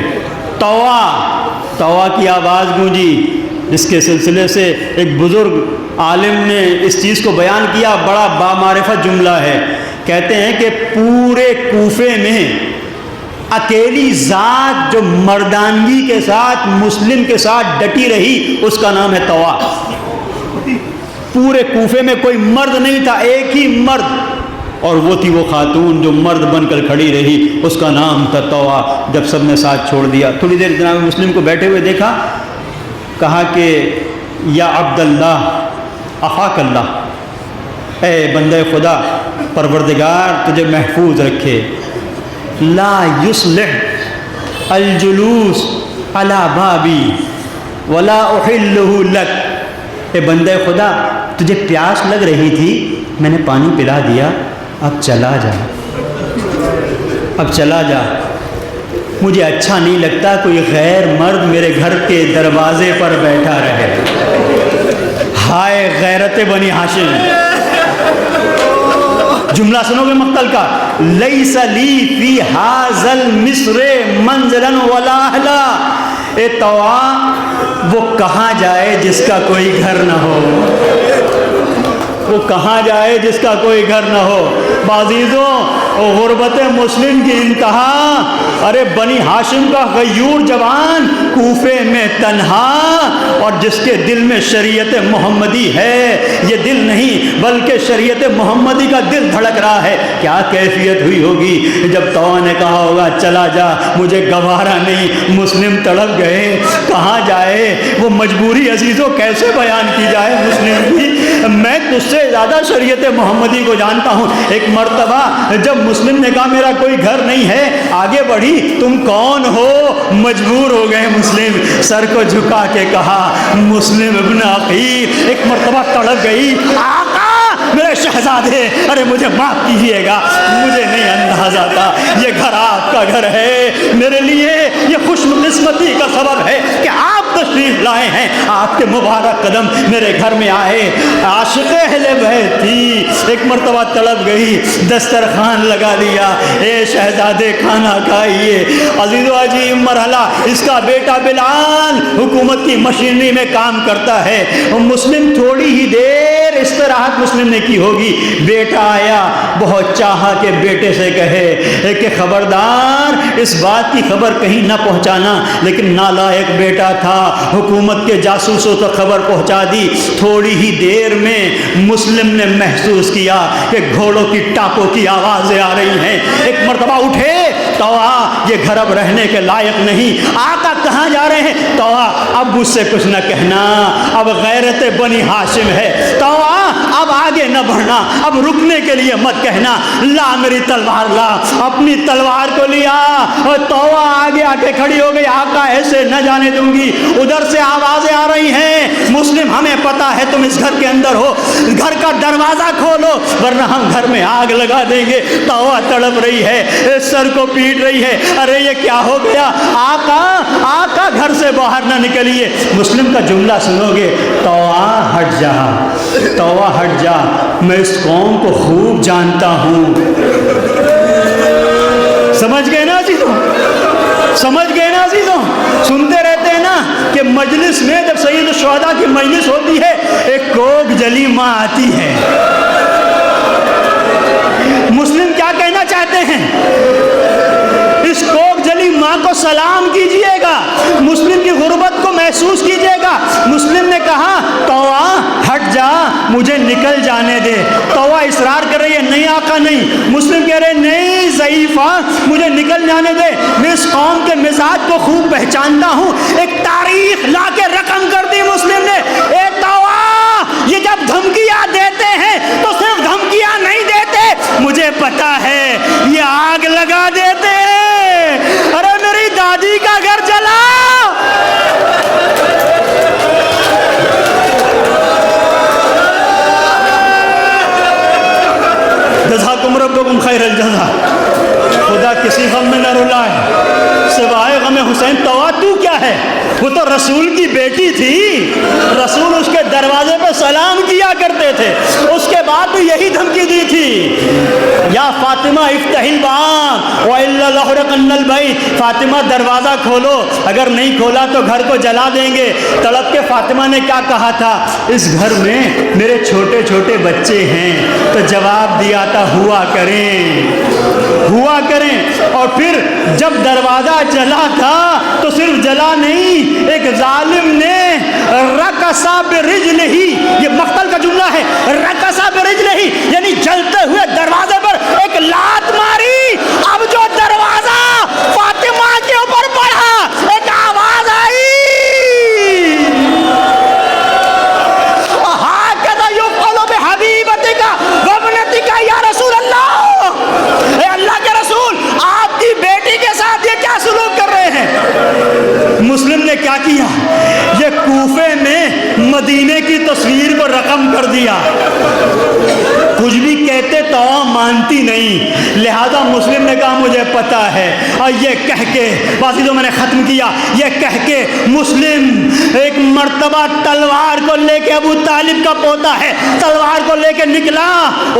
توا کی آواز گونجی، جس کے سلسلے سے ایک بزرگ عالم نے اس چیز کو بیان کیا، بڑا بامعرفت جملہ ہے. کہتے ہیں کہ پورے کوفے میں اکیلی ذات جو مردانگی کے ساتھ مسلم کے ساتھ ڈٹی رہی، اس کا نام ہے توا. پورے کوفے میں کوئی مرد نہیں تھا، ایک ہی مرد، اور وہ تھی وہ خاتون جو مرد بن کر کھڑی رہی، اس کا نام تھا توا. جب سب نے ساتھ چھوڑ دیا، تھوڑی دیر جناب مسلم کو بیٹھے ہوئے دیکھا، کہا کہ یا عبداللہ اخاک اللہ، اے بندے خدا، پروردگار تجھے محفوظ رکھے. لا یصلح الجلوس علی بابی ولا احلہ لک. اے بندے خدا، تجھے پیاس لگ رہی تھی، میں نے پانی پلا دیا، اب چلا جا، اب چلا جا. مجھے اچھا نہیں لگتا کوئی غیر مرد میرے گھر کے دروازے پر بیٹھا رہے. ہائے غیرت بنی ہاشم. جملہ سنو گے مقتل کا، لیس لی فی ھذل مصر منزلا ولا اہلا. اے توا، وہ کہاں جائے جس کا کوئی گھر نہ ہو، وہ کہاں جائے جس کا کوئی گھر نہ ہو. بعزیزوں، غربت مسلم کی انتہا. ارے بنی ہاشم کا غیور جوان کوفے میں تنہا، اور جس کے دل میں شریعت محمدی ہے، یہ دل نہیں بلکہ شریعت محمدی کا دل دھڑک رہا ہے. کیا کیفیت ہوئی ہوگی جب توا نے کہا ہوگا چلا جا، مجھے گوارا نہیں. مسلم تڑپ گئے، کہاں جائے. وہ مجبوری عزیزوں کیسے بیان کی جائے مسلم کی. میں تجھ سے زیادہ شریعت محمدی کو جانتا ہوں. ایک مرتبہ جب مسلم نے کہا میرا کوئی گھر نہیں ہے, آگے بڑھی, تم کون ہو؟ مجبور ہو گئے مسلم, سر کو جھکا کے کہا مسلم ابن عقیل. ایک مرتبہ تڑپ گئی, آقا میرے شہزادے, ارے مجھے معاف کیجیے گا, مجھے نہیں اندازہ تھا یہ گھر آپ کا گھر ہے, میرے لیے یہ خوش قسمتی کا سبب ہے کہ آپ تشریف لائے ہیں, آپ کے مبارک قدم میرے گھر میں آئے. عاشق اہل بیت تھی, ایک مرتبہ تڑپ گئی, دسترخوان لگا دیا, اے شہزادے کھانا کھائیے. عزیز و عجیب مرحلہ, اس کا بیٹا بلال حکومت کی مشینری میں کام کرتا ہے. مسلم تھوڑی ہی دیر استراحت مسلم نے کی ہوگی, بیٹا آیا, بہت چاہا کہ بیٹے سے کہے کہ خبردار اس بات کی خبر کہیں نہ پہنچانا, لیکن نالائق بیٹا تھا, حکومت کے جاسوسوں تک خبر پہنچا دی. تھوڑی ہی دیر میں مسلم نے محسوس کیا کہ گھوڑوں کی ٹاپوں کی آوازیں آ رہی ہیں. ایک مرتبہ اٹھے, توآ یہ گھر اب رہنے کے لائق نہیں. آقا کہاں جا رہے ہیں؟ توآ اب مجھ سے کچھ نہ کہنا, اب غیرت بنی ہاشم ہے. توآ اب آگے نہ بڑھنا, اب رکنے کے لیے مت کہنا, لا میری تلوار لا. اپنی تلوار کو لیا اور توآ آگے آ کے کھڑی ہو گئی. آقا ایسے نہ جانے دوں گی, ادھر سے آوازیں آ رہی ہیں, مسلم ہمیں پتا ہے تم اس گھر کے اندر ہو, گھر کا دروازہ کھولو ورنہ ہم گھر میں آگ لگا دیں گے. توآ تڑپ رہی ہے, سر کو پیٹ رہی ہے, ارے یہ کیا ہو گیا؟ آقا آقا گھر سے باہر نہ نکلیے. مسلم کا جملہ سنو گے, توآ ہٹ جا, توآ ہٹ جا, میں اس قوم کو خوب جانتا ہوں. سمجھ گئے نا عزیزوں, سمجھ گئے نا عزیزوں. سنتے رہتے ہیں نا کہ مجلس میں جب سید الشہداء کی مجلس ہوتی ہے, ایک کوک جلی ماں آتی ہے. مسلم کیا کہنا چاہتے ہیں؟ اس کوک جلی ماں کو سلام کیجئے گا, مسلم کی غربت کو محسوس کیجئے گا. مسلم نے کہا توآ ہٹ جا, مجھے نکل جانے دے. توآ اصرار کر رہی ہے, نہیں آقا نہیں. مسلم کہہ رہے نہیں ضعیفہ, مجھے نکل جانے دے, میں اس قوم کے مزاج کو خوب پہچانتا ہوں. ایک تاریخ لا کے رقم کر دی مسلم نے. اے توآ, یہ جب دھمکیاں دیتے ہیں تو صرف دھمکیاں نہیں دیتے, مجھے پتا ہے یہ آگ لگا دیتے ہیں. ارے میری دادی کا گھر جلا, جزاکم ربکم خیر الجزا. خدا کسی غم میں نہ رلائے سوائے غم حسین. توآ تو کیا ہے؟ وہ تو رسول کی بیٹی تھی, رسول اس کے دروازے پہ سلام کیا کرتے تھے, اس کے بعد بھی یہی دھمکی دی تھی, یا فاطمہ افتح الباب وإلا لأحرقن البیت. فاطمہ دروازہ کھولو, اگر نہیں کھولا تو گھر کو جلا دیں گے. تڑپ کے فاطمہ نے کیا کہا تھا؟ اس گھر میں میرے چھوٹے چھوٹے بچے ہیں. تو جواب دیا تھا ہوا کریں, ہوا کریں. اور پھر جب دروازہ جلا تھا تو صرف جلا نہیں, ایک ظالم نے رکسا برجلہ, یہ مقتل کا جملہ ہے, رکسا برجلہ یعنی جلتے ہوئے دروازے پر ایک لات ماری. اب جو دروازہ فاطمہ کے اوپر پڑا, ایک آواز آئی, ہاکذا یفعل بحبیبتک وابنتک یا رسول اللہ. اے اللہ کے رسول, آپ کی بیٹی کے ساتھ یہ کیا سلوک کر رہے ہیں؟ مسلم نے کیا کیا؟ یہ کوفے میں مدینے کی تصویر کو رقم کر دیا. کچھ بھی کہتے تو مانتی نہیں, لہذا مسلم نے کہا مجھے پتا ہے. اور یہ کہہ کے باقی جو میں نے ختم کیا, یہ کہہ کے مسلم ایک مرتبہ تلوار کو لے کے, ابو طالب کا پوتا ہے, تلوار کو لے کے نکلا.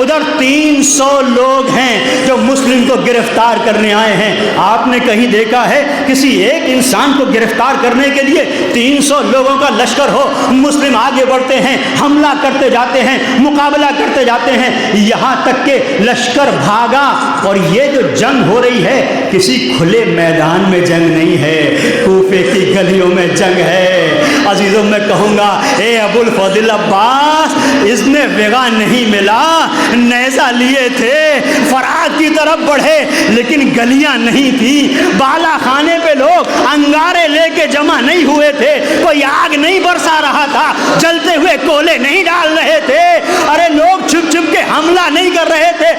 ادھر 300 لوگ ہیں جو مسلم کو گرفتار کرنے آئے ہیں. آپ نے کہیں دیکھا ہے کسی ایک انسان کو گرفتار کرنے کے لیے 300 لوگوں کا لشکر ہو؟ مسلم آگے بڑھتے ہیں, حملہ کرتے جاتے ہیں, مقابلہ کرتے جاتے ہیں, یہاں تک کہ لشکر بھاگا. اور یہ جو جنگ ہو رہی ہے کسی کھلے میدان میں جنگ نہیں ہے, کوفے کی گلیوں میں جنگ ہے. عزیزوں میں کہوں گا, اے ابو الفضل عباس, اس نے وغا نہیں ملا, نیزہ لیے تھے, فرات کی طرف بڑھے, لیکن گلیاں نہیں تھی. بالا خانے پہ لوگ انگارے لے کے جمع نہیں ہوئے تھے, کوئی آگ نہیں برسا رہا تھا, جلتے ہوئے کولے نہیں ڈال رہے تھے, ارے لوگ چھپ چھپ کے حملہ نہیں کر رہے تھے.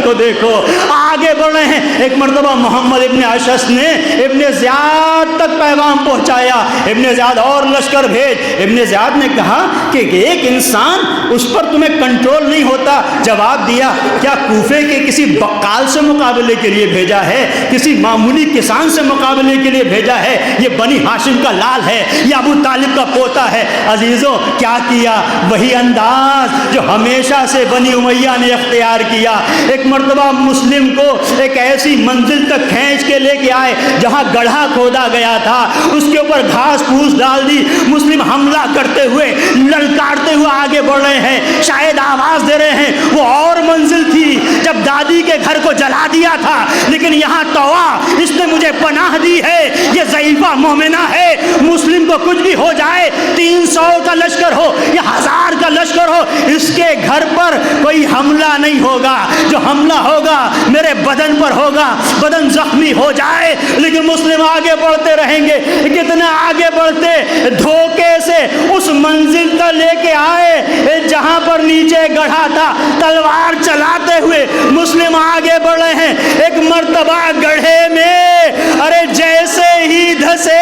کو دیکھو، آگے بڑھ رہے ہیں۔ ایک مرتبہ محمد ابن اشعث نے ابن زیاد تک پیغام پہنچایا، ابن زیاد اور لشکر بھیج۔ ابن زیاد نے کہا کہ ایک انسان اس پر تمہیں کنٹرول نہیں ہوتا۔ جواب دیا، کیا کوفے کے کسی بقال سے مقابلے کے لیے بھیجا ہے؟ کسی معمولی کسان سے مقابلے کے لیے بھیجا ہے؟ یہ بنی ہاشم کا لال ہے، یہ ابو طالب کا پوتا ہے۔ عزیزوں کیا کیا؟ وہی انداز جو ہمیشہ سے بنی امیہ نے اختیار کیا۔ ایک مرتبہ مسلم کو ایک ایسی منزل تک کھینچ کے لے کے آئے جہاں گڑھا کھودا گیا تھا، اس کے اوپر گھاس پھوس ڈال دی۔ مسلم حملہ کرتے ہوئے للکارتے ہوئے آگے بڑھ رہے ہیں، شاید آواز دے رہے ہیں۔ وہ اور منزل تھی جب دادی کے گھر کو جلا دیا تھا، لیکن یہاں توبہ، اس نے مجھے پناہ دی ہے، یہ ضعیفہ مومنہ ہے۔ مسلم کو کچھ بھی ہو جائے، 300 کا لشکر ہو یا 1000 کا لشکر ہو، اس کے گھر پر کوئی حملہ نہیں ہوگا۔ جو حملہ ہوگا میرے بدن پر ہوگا، بدن زخمی ہو جائے، لیکن مسلم آگے بڑھتے رہیں گے۔ کتنا آگے بڑھتے، دھوکے سے اس منزل تک لے کے آئے جہاں پر نیچے گڑھا تھا۔ تلوار چلاتے ہوئے مسلم آگے بڑھ رہے ہیں۔ ایک مرتبہ گڑھے میں ارے جیسے ہی دھسے،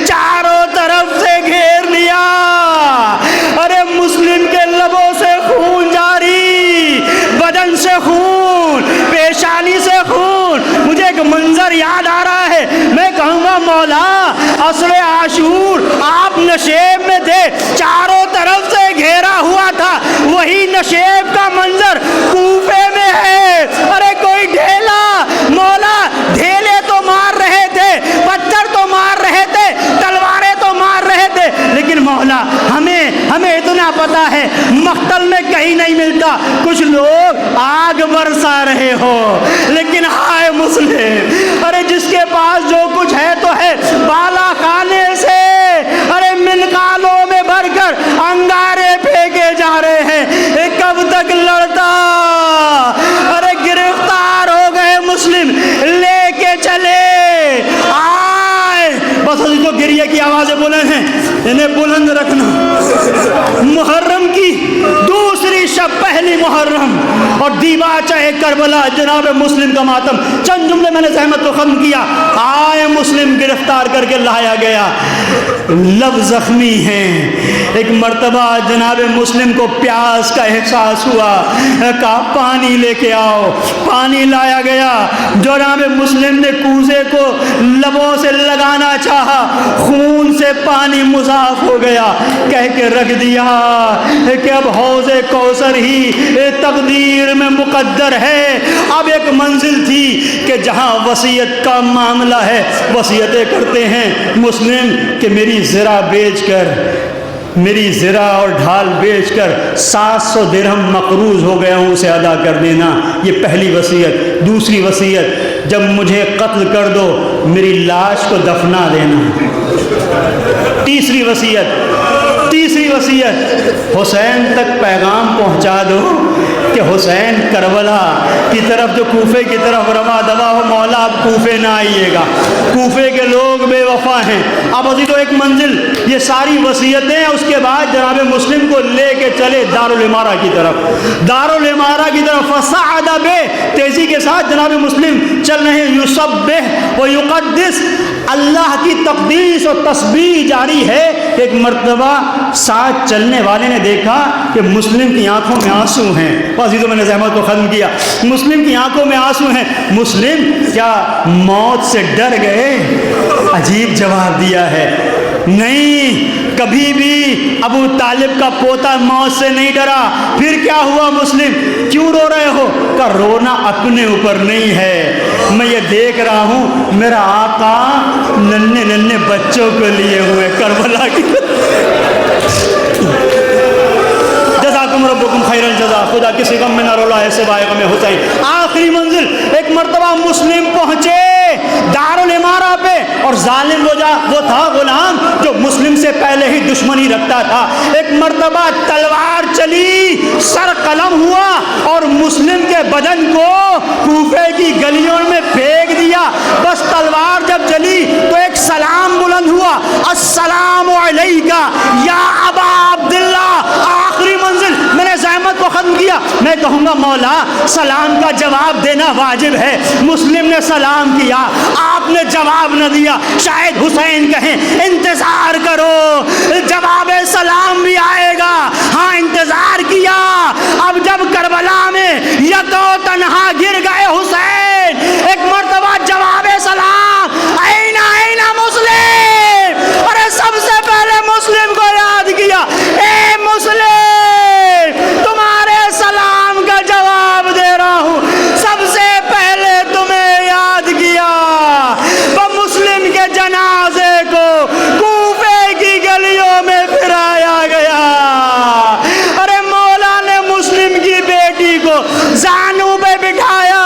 چاروں طرف سے گھیر لیا۔ ارے مسلم کے لبوں سے خون جاری، بدن سے خون، پیشانی سے خون۔ مجھے ایک منظر یاد آ رہا ہے، میں کہوں گا مولا عصر عاشور آپ نشیب میں تھے، چاروں طرف سے گھیرا ہوا تھا۔ وہی نشیب کا منظر کوفے میں ہے۔ ارے کوئی ڈھیلا، مولا ڈھیلے تو مار رہے تھے، پتھر تو مار رہے تھے، تلواریں تو مار رہے تھے، لیکن مولا ہمیں اتنا پتا ہے مقتل میں کہیں نہیں ملتا۔ کچھ لوگ آگ برسا رہے ہو، لیکن ہائے مسلم، ارے جس کے پاس جو کچھ ہے تو ہے، بالا خانے سے ارے منقالوں میں بھر کر انگارے پھینکے جا رہے ہیں۔ کب تک لڑتا؟ ارے گرفتار ہو گئے مسلم، لے کے چلے آئے۔ بس جو گریہ کی آوازیں بلند ہیں انہیں بلند رکھنا۔ محرم کی دوسری شب، پہلی محرم اور دیباچہ کربلا، جناب مسلم کا ماتم۔ چند جملے میں نے زحمت کو ختم کیا۔ آئے مسلم گرفتار کر کے لایا گیا، لب زخمی ہیں۔ ایک مرتبہ جناب مسلم کو پیاس کا احساس ہوا، کہا پانی لے کے آؤ۔ پانی لایا گیا، جناب مسلم نے کوزے کو لبوں سے لگانا چاہا، خون سے پانی مضاف ہو گیا، کہہ کے رکھ دیا کہ اب حوض کوثر ہی تقدیر میں مقدر ہے۔ اب ایک منزل تھی کہ جہاں وصیت کا معاملہ ہے، وصیتیں کرتے ہیں مسلم کہ میری زرہ بیچ کر، میری زرہ اور ڈھال بیچ کر 700 درہم مقروض ہو گیا ہوں، اسے ادا کر دینا۔ یہ پہلی وصیت۔ دوسری وصیت، جب مجھے قتل کر دو میری لاش کو دفنا دینا۔ تیسری وصیت، حسین تک پیغام پہنچا دو کہ حسین کربلا کی طرف، جو کوفے کی طرف روا دوا ہو، مولا اب کوفے نہ آئیے گا، کوفے کے لوگ بے وفا ہیں۔ اب ابھی تو ایک منزل، یہ ساری وصیتیں۔ اس کے بعد جناب مسلم کو لے کے چلے دارالامارہ کی طرف، دارالامارہ کی طرف۔ فصعد بے، تیزی کے ساتھ جناب مسلم چل رہے ہیں۔ یسبح و یقدس، اللہ کی تقدیس اور تسبیح جاری ہے۔ ایک مرتبہ ساتھ چلنے والے نے دیکھا کہ مسلم کی آنکھوں میں آنسو ہیں۔ عزیزوں میں نے زحمت کو ختم کیا، مسلم کی آنکھوں میں آنسو ہیں۔ مسلم کیا موت سے ڈر گئے؟ عجیب جواب دیا ہے، نہیں، کبھی بھی ابو طالب کا پوتا موت سے نہیں ڈرا۔ پھر کیا ہوا مسلم؟ کیوں رو رہے ہو؟ کہ رونا اپنے اوپر نہیں ہے، میں یہ دیکھ رہا ہوں میرا آقا ننھے ننھے بچوں کو لیے ہوئے کربلا کی۔ جزاکم ربکم خیر الجزا، خدا کسی غم میں نہ رولا ہے سوائے غم حسین۔ آخری منزل، ایک مرتبہ مسلم پہنچے دارالامارہ پہ، اور ظالم وہ تھا غلام جو مسلم سے پہلے ہی دشمنی رکھتا تھا۔ ایک مرتبہ تلوار چلی، سر قلم ہوا اور مسلم کے بدن کو کوفے کی گلیوں میں پھینک دیا۔ بس تلوار جب چلی تو ایک سلام بلند ہوا، السلام علیکہ یا ابا عبداللہ۔ آخری منزل، میں نے زحمت کو ختم کیا۔ کیا، میں کہوں گا مولا سلام کا جواب دینا واجب ہے۔ مسلم نے سلام کیا، آپ نے جواب نہ دیا، شاید حسین کہیں انتظار کرو جواب سلام بھی آئے گا۔ ہاں انتظار کیا، اب جب کربلا میں یکو تنہا گر گئے حسین، ایک مرتبہ جواب سلام اینا مسلم، ارے سب سے پہلے مسلم کو یاد کیا، اے مسلم تمہارے سلام کا جواب دے رہا ہوں، سب سے پہلے تمہیں یاد کیا۔ وہ مسلم کے جنازے کو کوفے کی گلیوں میں پھرایا گیا، ارے مولا نے مسلم کی بیٹی کو زانو پہ بٹھایا،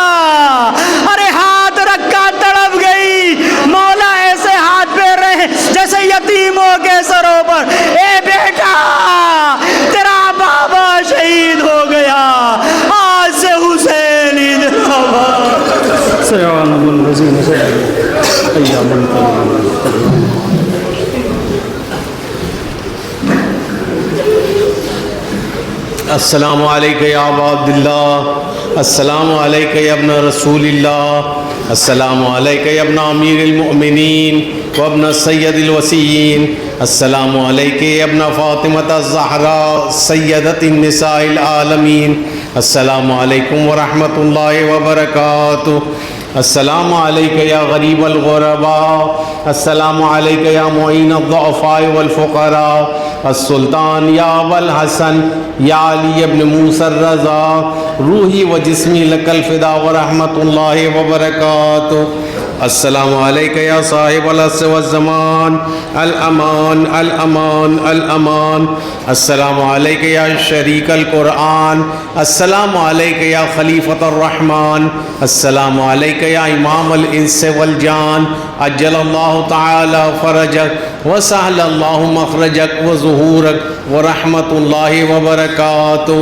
ارے ہاتھ رکھا تڑپ گئی، مولا ایسے ہاتھ پہ رہے جیسے یتیموں کے سروں پر، اے بیٹا تیرا بابا شہید ہو گیا، آج سے حسین السلام علیکم یا ابا عبداللہ، السلام علیکم یا ابن رسول اللہ، السلام علیکم یا ابن امیر المؤمنین و ابن سید الوسیین، السلام علیکم یا ابن فاطمۃ الزہراء سیدۃ النساء العالمین، السلام علیکم ورحمۃ اللہ وبرکاتہ، السلام علیکم یا غریب الغرباء، السلام علیکم یا معین الضعفاء والفقراء، السلطان یا ابا الحسن یا علی ابن موسیٰ الرضا، روحی و جسمی لک الفدا ورحمۃ اللہ وبرکاتہ، السلام علیکم یا صاحب العصر والزمان، الامان الامان الامان، السلام علیکم یا شریک القرآن، السلام علیکم یا خلیفۃ الرحمن، السلام علیکم یا امام الانس والجان، عجل اللہ تعالی فرجک وسہل اللہ مخرجک وظہورک ورحمۃ اللہ وبرکاتہ۔